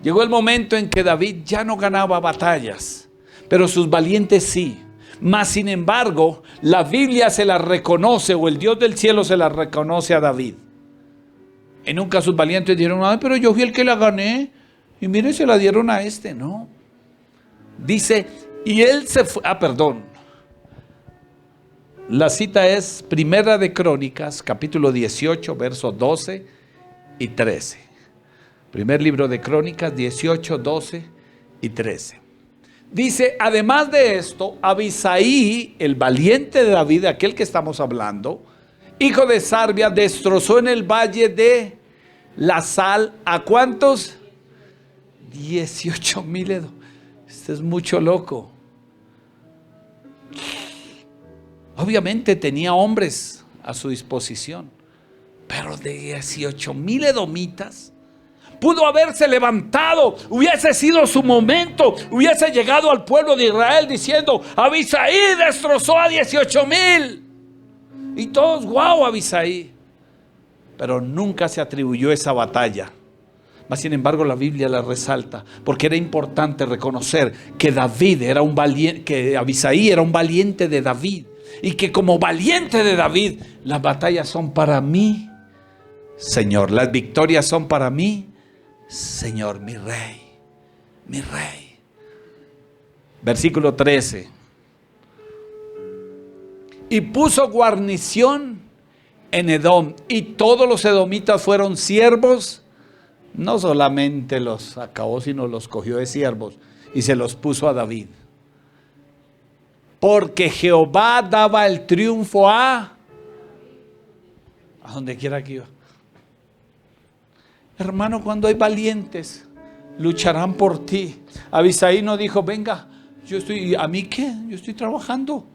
Llegó el momento en que David ya no ganaba batallas, pero sus valientes sí. Mas sin embargo, la Biblia se la reconoce, o el Dios del cielo se la reconoce a David. Y nunca sus valientes dijeron: ay, pero yo fui el que la gané, y mire, se la dieron a este. No. Dice, y él se fue. La cita es Primera de Crónicas, capítulo 18, versos 12 y 13. Primer libro de Crónicas, 18, 12 y 13. Dice: además de esto, Abisaí, el valiente de David, aquel que estamos hablando, hijo de Sarbia, destrozó en el valle de la Sal, ¿a cuántos? 18,000. Este es mucho, loco. Obviamente tenía hombres a su disposición, pero de 18,000 edomitas, pudo haberse levantado, hubiese sido su momento, hubiese llegado al pueblo de Israel diciendo: Abisaí destrozó a 18,000. Y todos: wow, Abisaí. Pero nunca se atribuyó esa batalla. Mas sin embargo, la Biblia la resalta, porque era importante reconocer que David era un valiente, que Abisaí era un valiente de David, y que como valiente de David, las batallas son para mí, Señor. Las victorias son para mí, Señor, mi rey, mi rey. Versículo 13. Y puso guarnición en Edom, y todos los edomitas fueron siervos. No solamente los acabó, sino los cogió de siervos y se los puso a David. Porque Jehová daba el triunfo a donde quiera que iba. Hermano, cuando hay valientes, lucharán por ti. Abisaí no dijo: venga, ¿a mí qué? Yo estoy trabajando.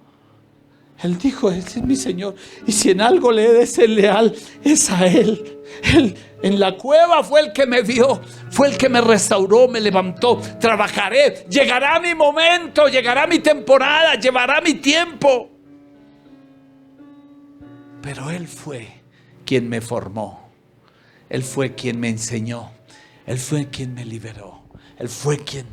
Él dijo: ese es mi Señor, y si en algo le he de ser leal, es a Él. Él en la cueva fue el que me vio, fue el que me restauró, me levantó. Trabajaré, llegará mi momento, llegará mi temporada, llevará mi tiempo. Pero Él fue quien me formó, Él fue quien me enseñó, Él fue quien me liberó, Él fue quien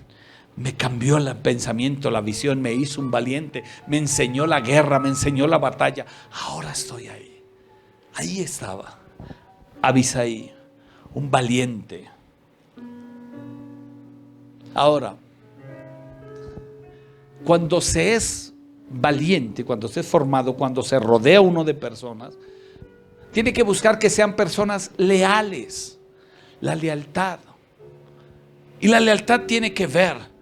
me cambió el pensamiento, la visión, me hizo un valiente, me enseñó la guerra, me enseñó la batalla. Ahora estoy ahí. Ahí estaba Abisaí, un valiente. Ahora, cuando se es valiente, cuando se es formado, cuando se rodea uno de personas, tiene que buscar que sean personas leales. La lealtad. Y la lealtad tiene que ver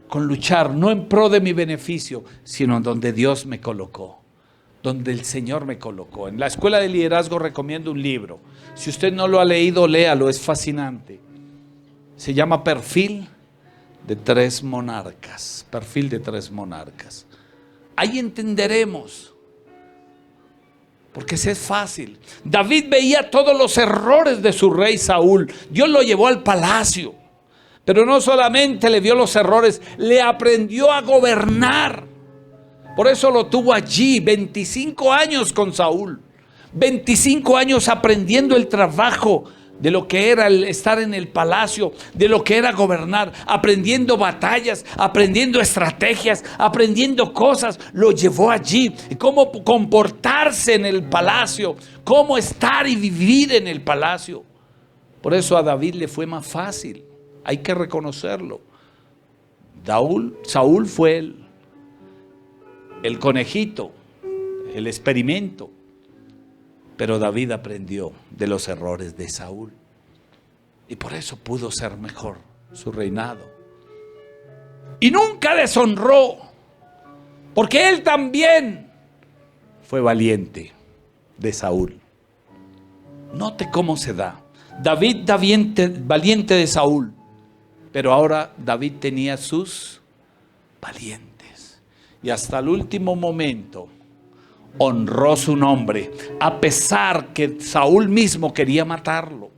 con luchar no en pro de mi beneficio, sino en donde Dios me colocó, donde el Señor me colocó. En la Escuela de Liderazgo recomiendo un libro. Si usted no lo ha leído, léalo, es fascinante. Se llama Perfil de 3 monarcas. Perfil de 3 monarcas. Ahí entenderemos, porque ese es fácil. David veía todos los errores de su rey Saúl. Dios lo llevó al palacio. Pero no solamente le vio los errores, le aprendió a gobernar. Por eso lo tuvo allí, 25 años con Saúl. 25 años aprendiendo el trabajo de lo que era el estar en el palacio, de lo que era gobernar, aprendiendo batallas, aprendiendo estrategias, aprendiendo cosas, lo llevó allí. Cómo comportarse en el palacio, cómo estar y vivir en el palacio. Por eso a David le fue más fácil, hay que reconocerlo. Saúl fue el conejito, el experimento. Pero David aprendió de los errores de Saúl. Y por eso pudo ser mejor su reinado. Y nunca deshonró. Porque él también fue valiente de Saúl. Note cómo se da. David valiente de Saúl. Pero ahora David tenía sus valientes. Y hasta el último momento honró su nombre, a pesar que Saúl mismo quería matarlo.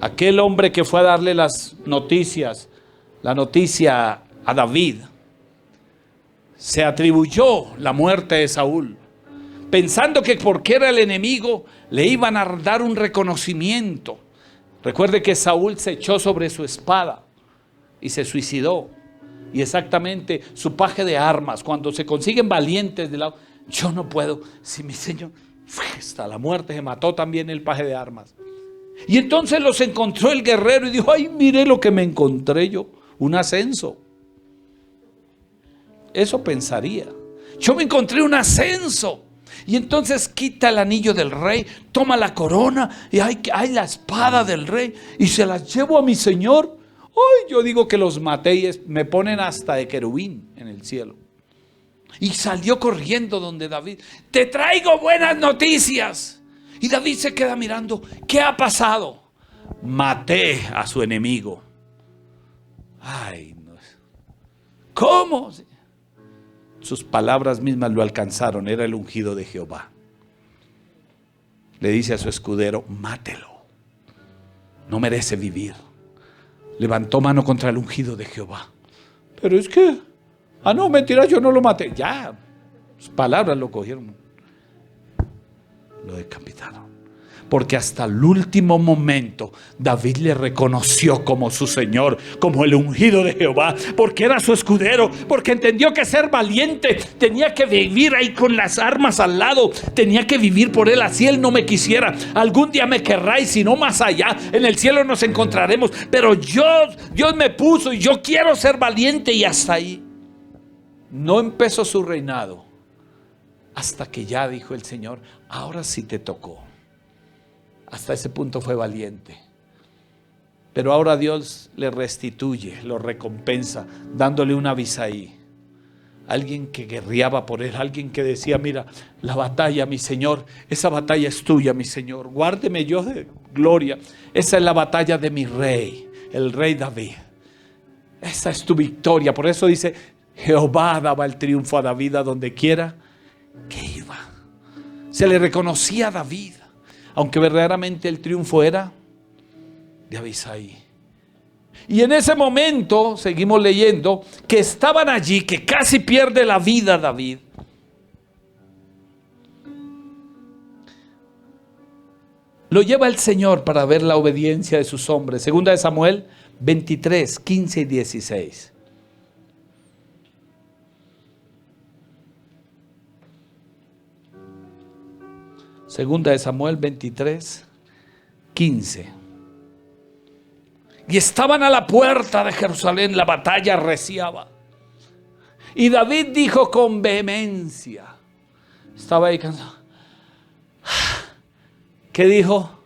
Aquel hombre que fue a darle la noticia a David, se atribuyó la muerte de Saúl, pensando que porque era el enemigo, le iban a dar un reconocimiento. Recuerde que Saúl se echó sobre su espada y se suicidó. Y exactamente su paje de armas, cuando se consiguen valientes de lado, yo no puedo, si mi Señor fue hasta la muerte, se mató también el paje de armas. Y entonces los encontró el guerrero y dijo, ay, mire lo que me encontré yo, un ascenso. Eso pensaría, yo me encontré un ascenso. Y entonces quita el anillo del rey, toma la corona y hay la espada del rey y se la llevo a mi Señor. Hoy yo digo que los maté y me ponen hasta de querubín en el cielo. Y salió corriendo donde David. Te traigo buenas noticias. Y David se queda mirando. ¿Qué ha pasado? Maté a su enemigo. Ay, no. ¿Cómo? Sus palabras mismas lo alcanzaron. Era el ungido de Jehová. Le dice a su escudero, mátelo. No merece vivir. Levantó mano contra el ungido de Jehová. Pero es que, no, mentira, yo no lo maté. Ya, sus palabras lo cogieron. Lo decapitaron. Porque hasta el último momento David le reconoció como su Señor, como el ungido de Jehová, porque era su escudero, porque entendió que ser valiente tenía que vivir ahí con las armas al lado, tenía que vivir por él, así él no me quisiera. Algún día me querrá y si no más allá, en el cielo nos encontraremos, pero Dios me puso y yo quiero ser valiente y hasta ahí. No empezó su reinado hasta que ya dijo el Señor, ahora sí te tocó. Hasta ese punto fue valiente. Pero ahora Dios le restituye, lo recompensa, dándole un Abisaí. Alguien que guerreaba por él, alguien que decía, mira, la batalla, mi Señor, esa batalla es tuya, mi Señor. Guárdeme yo de gloria. Esa es la batalla de mi rey, el rey David. Esa es tu victoria. Por eso dice, Jehová daba el triunfo a David a donde quiera que iba. Se le reconocía a David. Aunque verdaderamente el triunfo era de Abisaí. Y en ese momento, seguimos leyendo, que estaban allí, que casi pierde la vida David. Lo lleva el Señor para ver la obediencia de sus hombres. Segunda de Samuel 23, 15 y 16. Segunda de Samuel 23, 15. Y estaban a la puerta de Jerusalén, la batalla arreciaba. Y David dijo con vehemencia, estaba ahí cansado. ¿Qué dijo?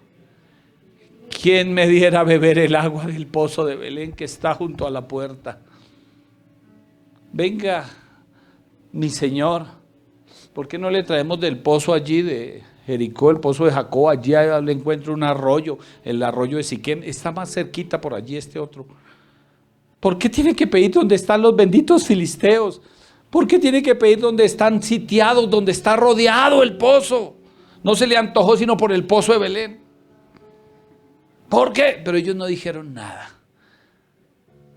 ¿Quién me diera a beber el agua del pozo de Belén que está junto a la puerta? Venga, mi Señor, ¿por qué no le traemos del pozo allí de Jericó, el pozo de Jacob? Allí le encuentro un arroyo, el arroyo de Siquem, está más cerquita por allí este otro. ¿Por qué tiene que pedir donde están los benditos filisteos? ¿Por qué tiene que pedir donde están sitiados, donde está rodeado el pozo? No se le antojó sino por el pozo de Belén. ¿Por qué? Pero ellos no dijeron nada.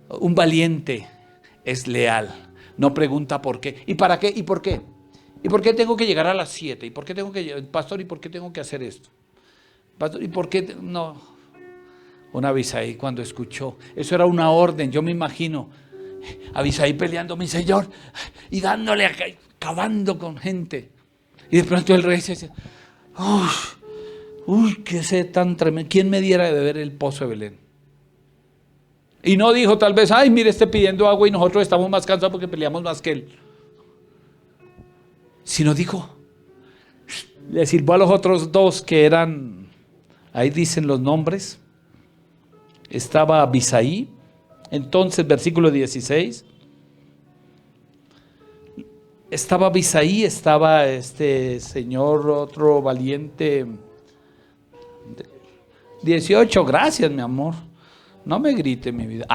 Un valiente es leal, no pregunta por qué. ¿Y para qué? ¿Y por qué? ¿Y por qué tengo que llegar a las 7? ¿Y por qué tengo que, pastor, y por qué tengo que hacer esto? pastor, ¿y por qué no? Una Abisaí cuando escuchó, eso era una orden, yo me imagino, Abisaí peleando, mi señor, y dándole, acabando con gente. Y de pronto el rey se dice, uy, qué sed tan tremendo, ¿quién me diera de beber el pozo de Belén? Y no dijo tal vez, ay, mire, esté pidiendo agua y nosotros estamos más cansados porque peleamos más que él. Sino dijo, le silbó a los otros dos que eran, ahí dicen los nombres, estaba Abisaí, entonces versículo 16, estaba Abisaí, estaba este señor, otro valiente, 18, gracias mi amor, no me grite mi vida.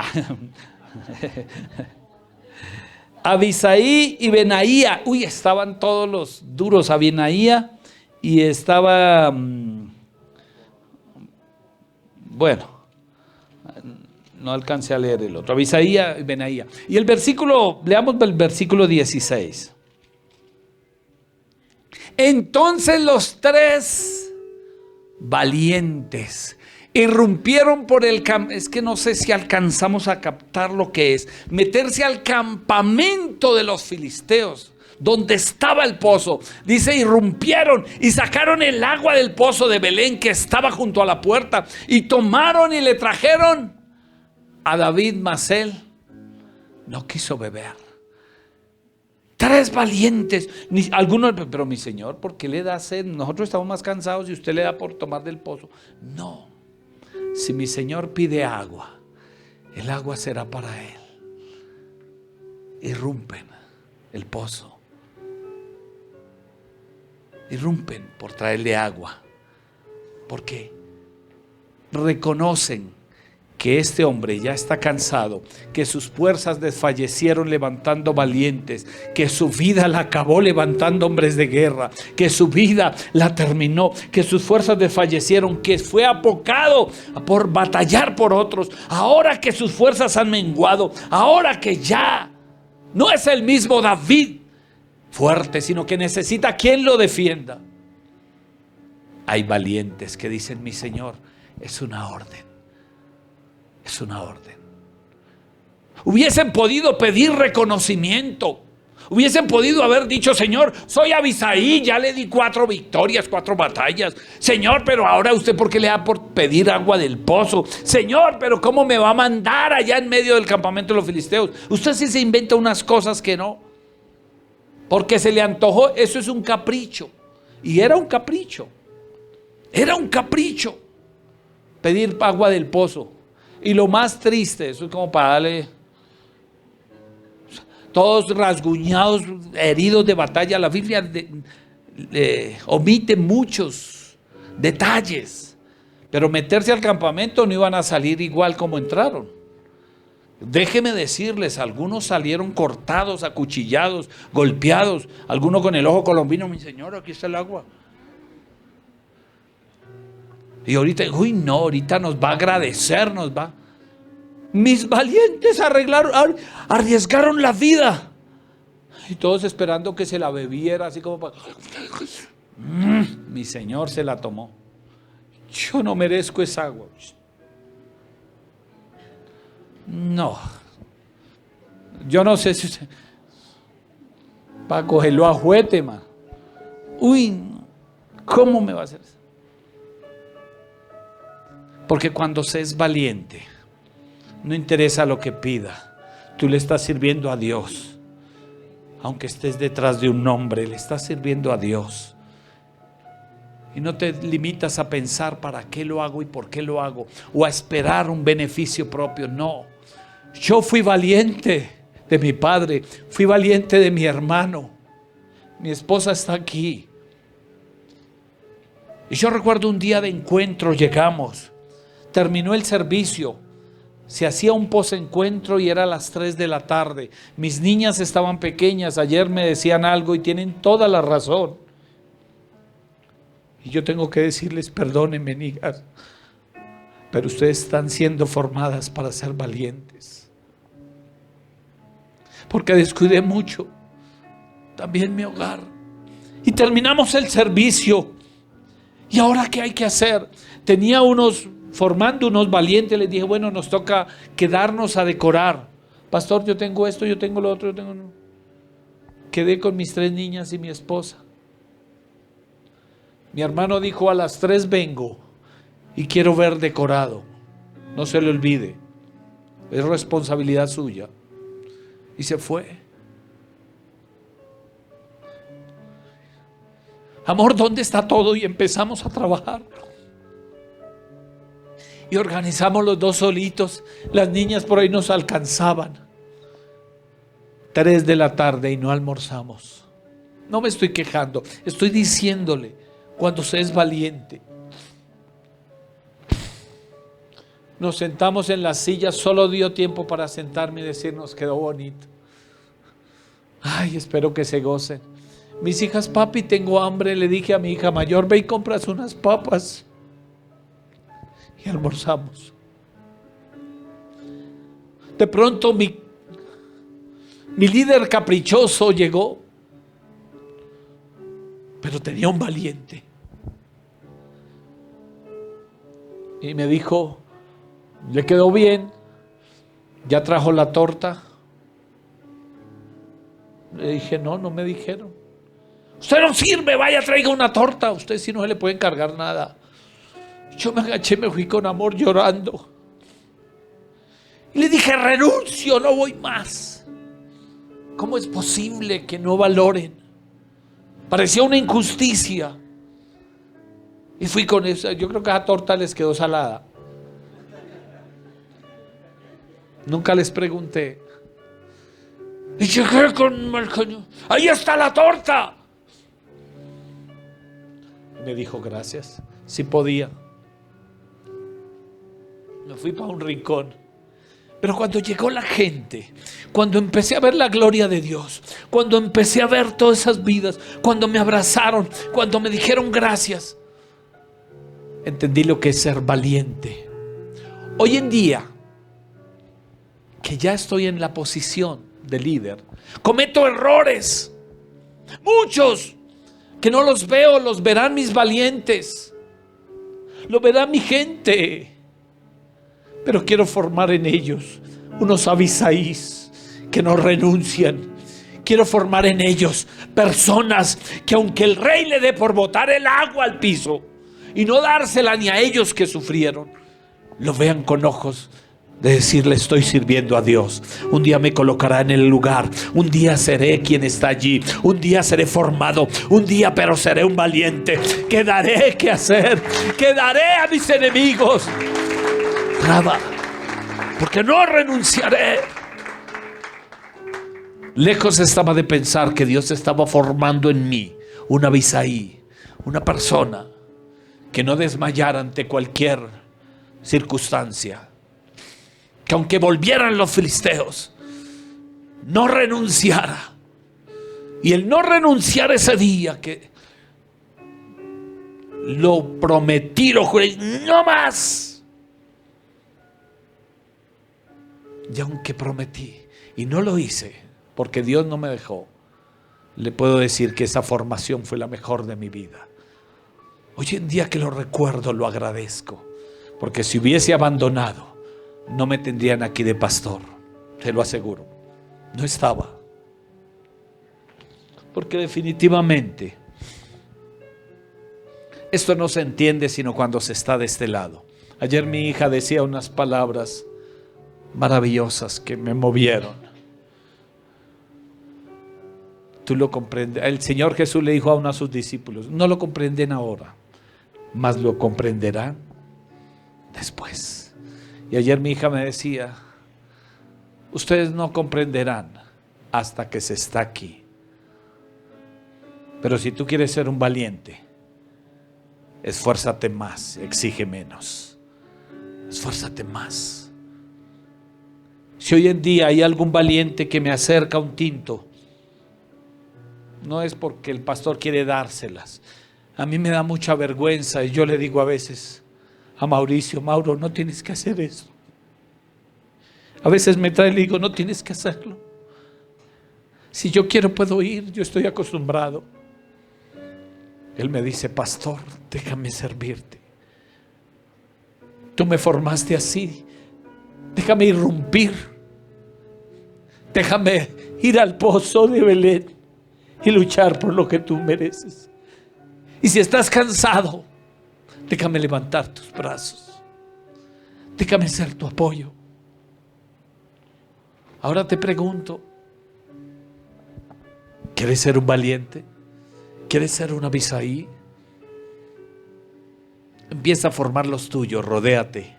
Abisaí y Benaía, uy, estaban todos los duros, Benaía y estaba, bueno, no alcancé a leer el otro, Abisaí y Benaía. Y el versículo, leamos el versículo 16. Entonces los tres valientes irrumpieron por el campo, es que no sé si alcanzamos a captar lo que es, meterse al campamento de los filisteos, donde estaba el pozo. Dice, irrumpieron y sacaron el agua del pozo de Belén que estaba junto a la puerta, y tomaron y le trajeron a David, mas él no quiso beber. Tres valientes, algunos, pero mi señor, ¿por qué le da sed? Nosotros estamos más cansados y usted le da por tomar del pozo. No, si mi señor pide agua, el agua será para él. Irrumpen el pozo, irrumpen por traerle agua, porque reconocen que este hombre ya está cansado, que sus fuerzas desfallecieron levantando valientes, que su vida la acabó levantando hombres de guerra, que su vida la terminó, que sus fuerzas desfallecieron, que fue apocado por batallar por otros. Ahora que sus fuerzas han menguado, ahora que ya no es el mismo David fuerte, sino que necesita quien lo defienda. Hay valientes que dicen, mi Señor, es una orden. Es una orden. Hubiesen podido pedir reconocimiento. Hubiesen podido haber dicho, Señor, soy Abisaí, ya le di 4 victorias, 4 batallas. Señor, pero ahora usted, ¿por qué le da por pedir agua del pozo? Señor, pero ¿cómo me va a mandar allá en medio del campamento de los filisteos? Usted sí se inventa unas cosas que no. Porque se le antojó, eso es un capricho. Y era un capricho. Era un capricho pedir agua del pozo. Y lo más triste, eso es como para darle, todos rasguñados, heridos de batalla. La Biblia omite muchos detalles, pero meterse al campamento no iban a salir igual como entraron. Déjeme decirles, algunos salieron cortados, acuchillados, golpeados, algunos con el ojo colombino, mi señor, aquí está el agua. Y ahorita, uy no, ahorita nos va a agradecer, nos va. Mis valientes arriesgaron la vida. Y todos esperando que se la bebiera, así como para... Mi señor se la tomó. Yo no merezco esa agua. No. Yo no sé si usted... Para cogerlo a juguete, man. Uy, no. ¿Cómo me va a hacer eso? Porque cuando se es valiente, no interesa lo que pida, tú le estás sirviendo a Dios. Aunque estés detrás de un hombre, le estás sirviendo a Dios. Y no te limitas a pensar para qué lo hago y por qué lo hago, o a esperar un beneficio propio. No, yo fui valiente de mi padre, fui valiente de mi hermano. Mi esposa está aquí. Y yo recuerdo un día de encuentro, llegamos. Terminó el servicio, se hacía un posencuentro y era a las 3 de la tarde. Mis niñas estaban pequeñas, ayer me decían algo y tienen toda la razón. Y yo tengo que decirles, perdónenme, hijas, pero ustedes están siendo formadas para ser valientes. Porque descuidé mucho también mi hogar. Y terminamos el servicio. ¿Y ahora qué hay que hacer? Tenía formando unos valientes. Les dije, bueno, nos toca quedarnos a decorar. Pastor, yo tengo esto, yo tengo lo otro, Quedé con mis 3 niñas y mi esposa. Mi hermano dijo, a las 3 vengo y quiero ver decorado. No se le olvide. Es responsabilidad suya. Y se fue. Amor, ¿dónde está todo? Y empezamos a trabajar. Y organizamos los 2 solitos. Las niñas por ahí nos alcanzaban. 3 de la tarde y no almorzamos. No me estoy quejando. Estoy diciéndole, cuando se es valiente. Nos sentamos en las sillas. Solo dio tiempo para sentarme y decir, nos quedó bonito. Ay, espero que se gocen. Mis hijas, papi, tengo hambre. Le dije a mi hija mayor, ve y compras unas papas. Y almorzamos. De pronto mi líder caprichoso llegó, pero tenía un valiente. Y me dijo, ¿le quedó bien? ¿Ya trajo la torta? Le dije, no me dijeron. Usted no sirve, vaya, traiga una torta. A usted sí no se le puede encargar nada. Yo me agaché, me fui con amor llorando. Y le dije, renuncio, no voy más. ¿Cómo es posible que no valoren? Parecía una injusticia. Y fui con esa. Yo creo que esa torta les quedó salada. Nunca les pregunté. Y llegué con el cañón. ¡Ahí está la torta! Me dijo, gracias. Sí podía. Me fui para un rincón. Pero cuando llegó la gente, cuando empecé a ver la gloria de Dios, cuando empecé a ver todas esas vidas, cuando me abrazaron, cuando me dijeron gracias, entendí lo que es ser valiente. Hoy en día, que ya estoy en la posición de líder, cometo errores, muchos, que no los veo, los verán mis valientes, lo verá mi gente. Pero quiero formar en ellos unos Abisaís que no renuncian. Quiero formar en ellos personas que aunque el rey le dé por botar el agua al piso y no dársela ni a ellos que sufrieron, lo vean con ojos de decirle, estoy sirviendo a Dios. Un día me colocará en el lugar. Un día seré quien está allí. Un día seré formado. Un día pero seré un valiente. Quedaré que hacer. Quedaré a mis enemigos. Porque no renunciaré. Lejos estaba de pensar que Dios estaba formando en mí un Abisaí, una persona que no desmayara ante cualquier circunstancia, que aunque volvieran los filisteos, no renunciara. Y el no renunciar ese día que lo prometí, lo juré, no más. Y aunque prometí y no lo hice, porque Dios no me dejó, le puedo decir que esa formación fue la mejor de mi vida. Hoy en día que lo recuerdo, lo agradezco, porque si hubiese abandonado, no me tendrían aquí de pastor, te lo aseguro. No estaba. Porque definitivamente esto no se entiende sino cuando se está de este lado. Ayer mi hija decía unas palabras maravillosas que me movieron. Tú lo comprendes. El Señor Jesús le dijo a uno de sus discípulos, no lo comprenden ahora, mas lo comprenderán después. Y ayer mi hija me decía, ustedes no comprenderán hasta que se está aquí. Pero si tú quieres ser un valiente, esfuérzate más, exige menos. Esfuérzate más. Si hoy en día hay algún valiente que me acerca un tinto, no es porque el pastor quiere dárselas. A mí me da mucha vergüenza y yo le digo a veces a Mauricio, Mauro, no tienes que hacer eso. A veces me trae y le digo, no tienes que hacerlo. Si yo quiero puedo ir, yo estoy acostumbrado. Él me dice: pastor, déjame servirte. Tú me formaste así. Déjame irrumpir. Déjame ir al pozo de Belén y luchar por lo que tú mereces. Y si estás cansado, déjame levantar tus brazos. Déjame ser tu apoyo. Ahora te pregunto, ¿quieres ser un valiente? ¿Quieres ser un Abisaí? Empieza a formar los tuyos, rodéate.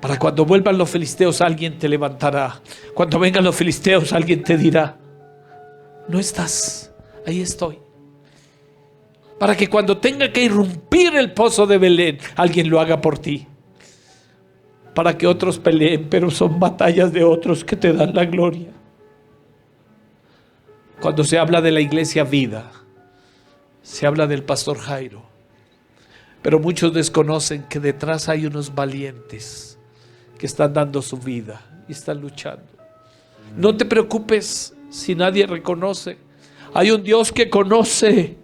Para cuando vuelvan los filisteos, alguien te levantará. Cuando vengan los filisteos, alguien te dirá: no estás, ahí estoy. Para que cuando tenga que irrumpir el pozo de Belén, alguien lo haga por ti. Para que otros peleen, pero son batallas de otros que te dan la gloria. Cuando se habla de la iglesia Vida, se habla del pastor Jairo. Pero muchos desconocen que detrás hay unos valientes que están dando su vida y están luchando. No te preocupes si nadie reconoce. Hay un Dios que conoce.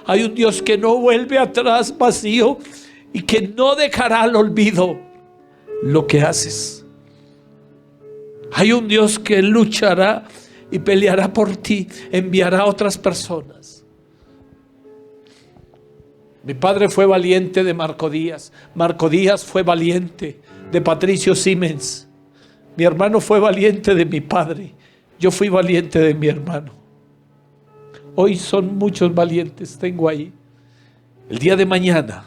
Hay un Dios que no vuelve atrás vacío y que no dejará al olvido lo que haces. Hay un Dios que luchará y peleará por ti, enviará a otras personas. Mi padre fue valiente de Marco Díaz. Marco Díaz fue valiente de Patricio Siemens. Mi hermano fue valiente de mi padre. Yo fui valiente de mi hermano. Hoy son muchos valientes, tengo ahí. El día de mañana,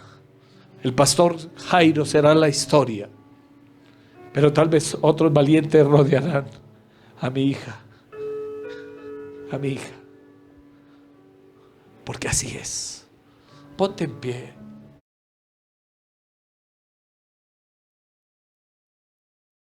el pastor Jairo será la historia. Pero tal vez otros valientes rodearán a mi hija. A mi hija. Porque así es. Ponte en pie.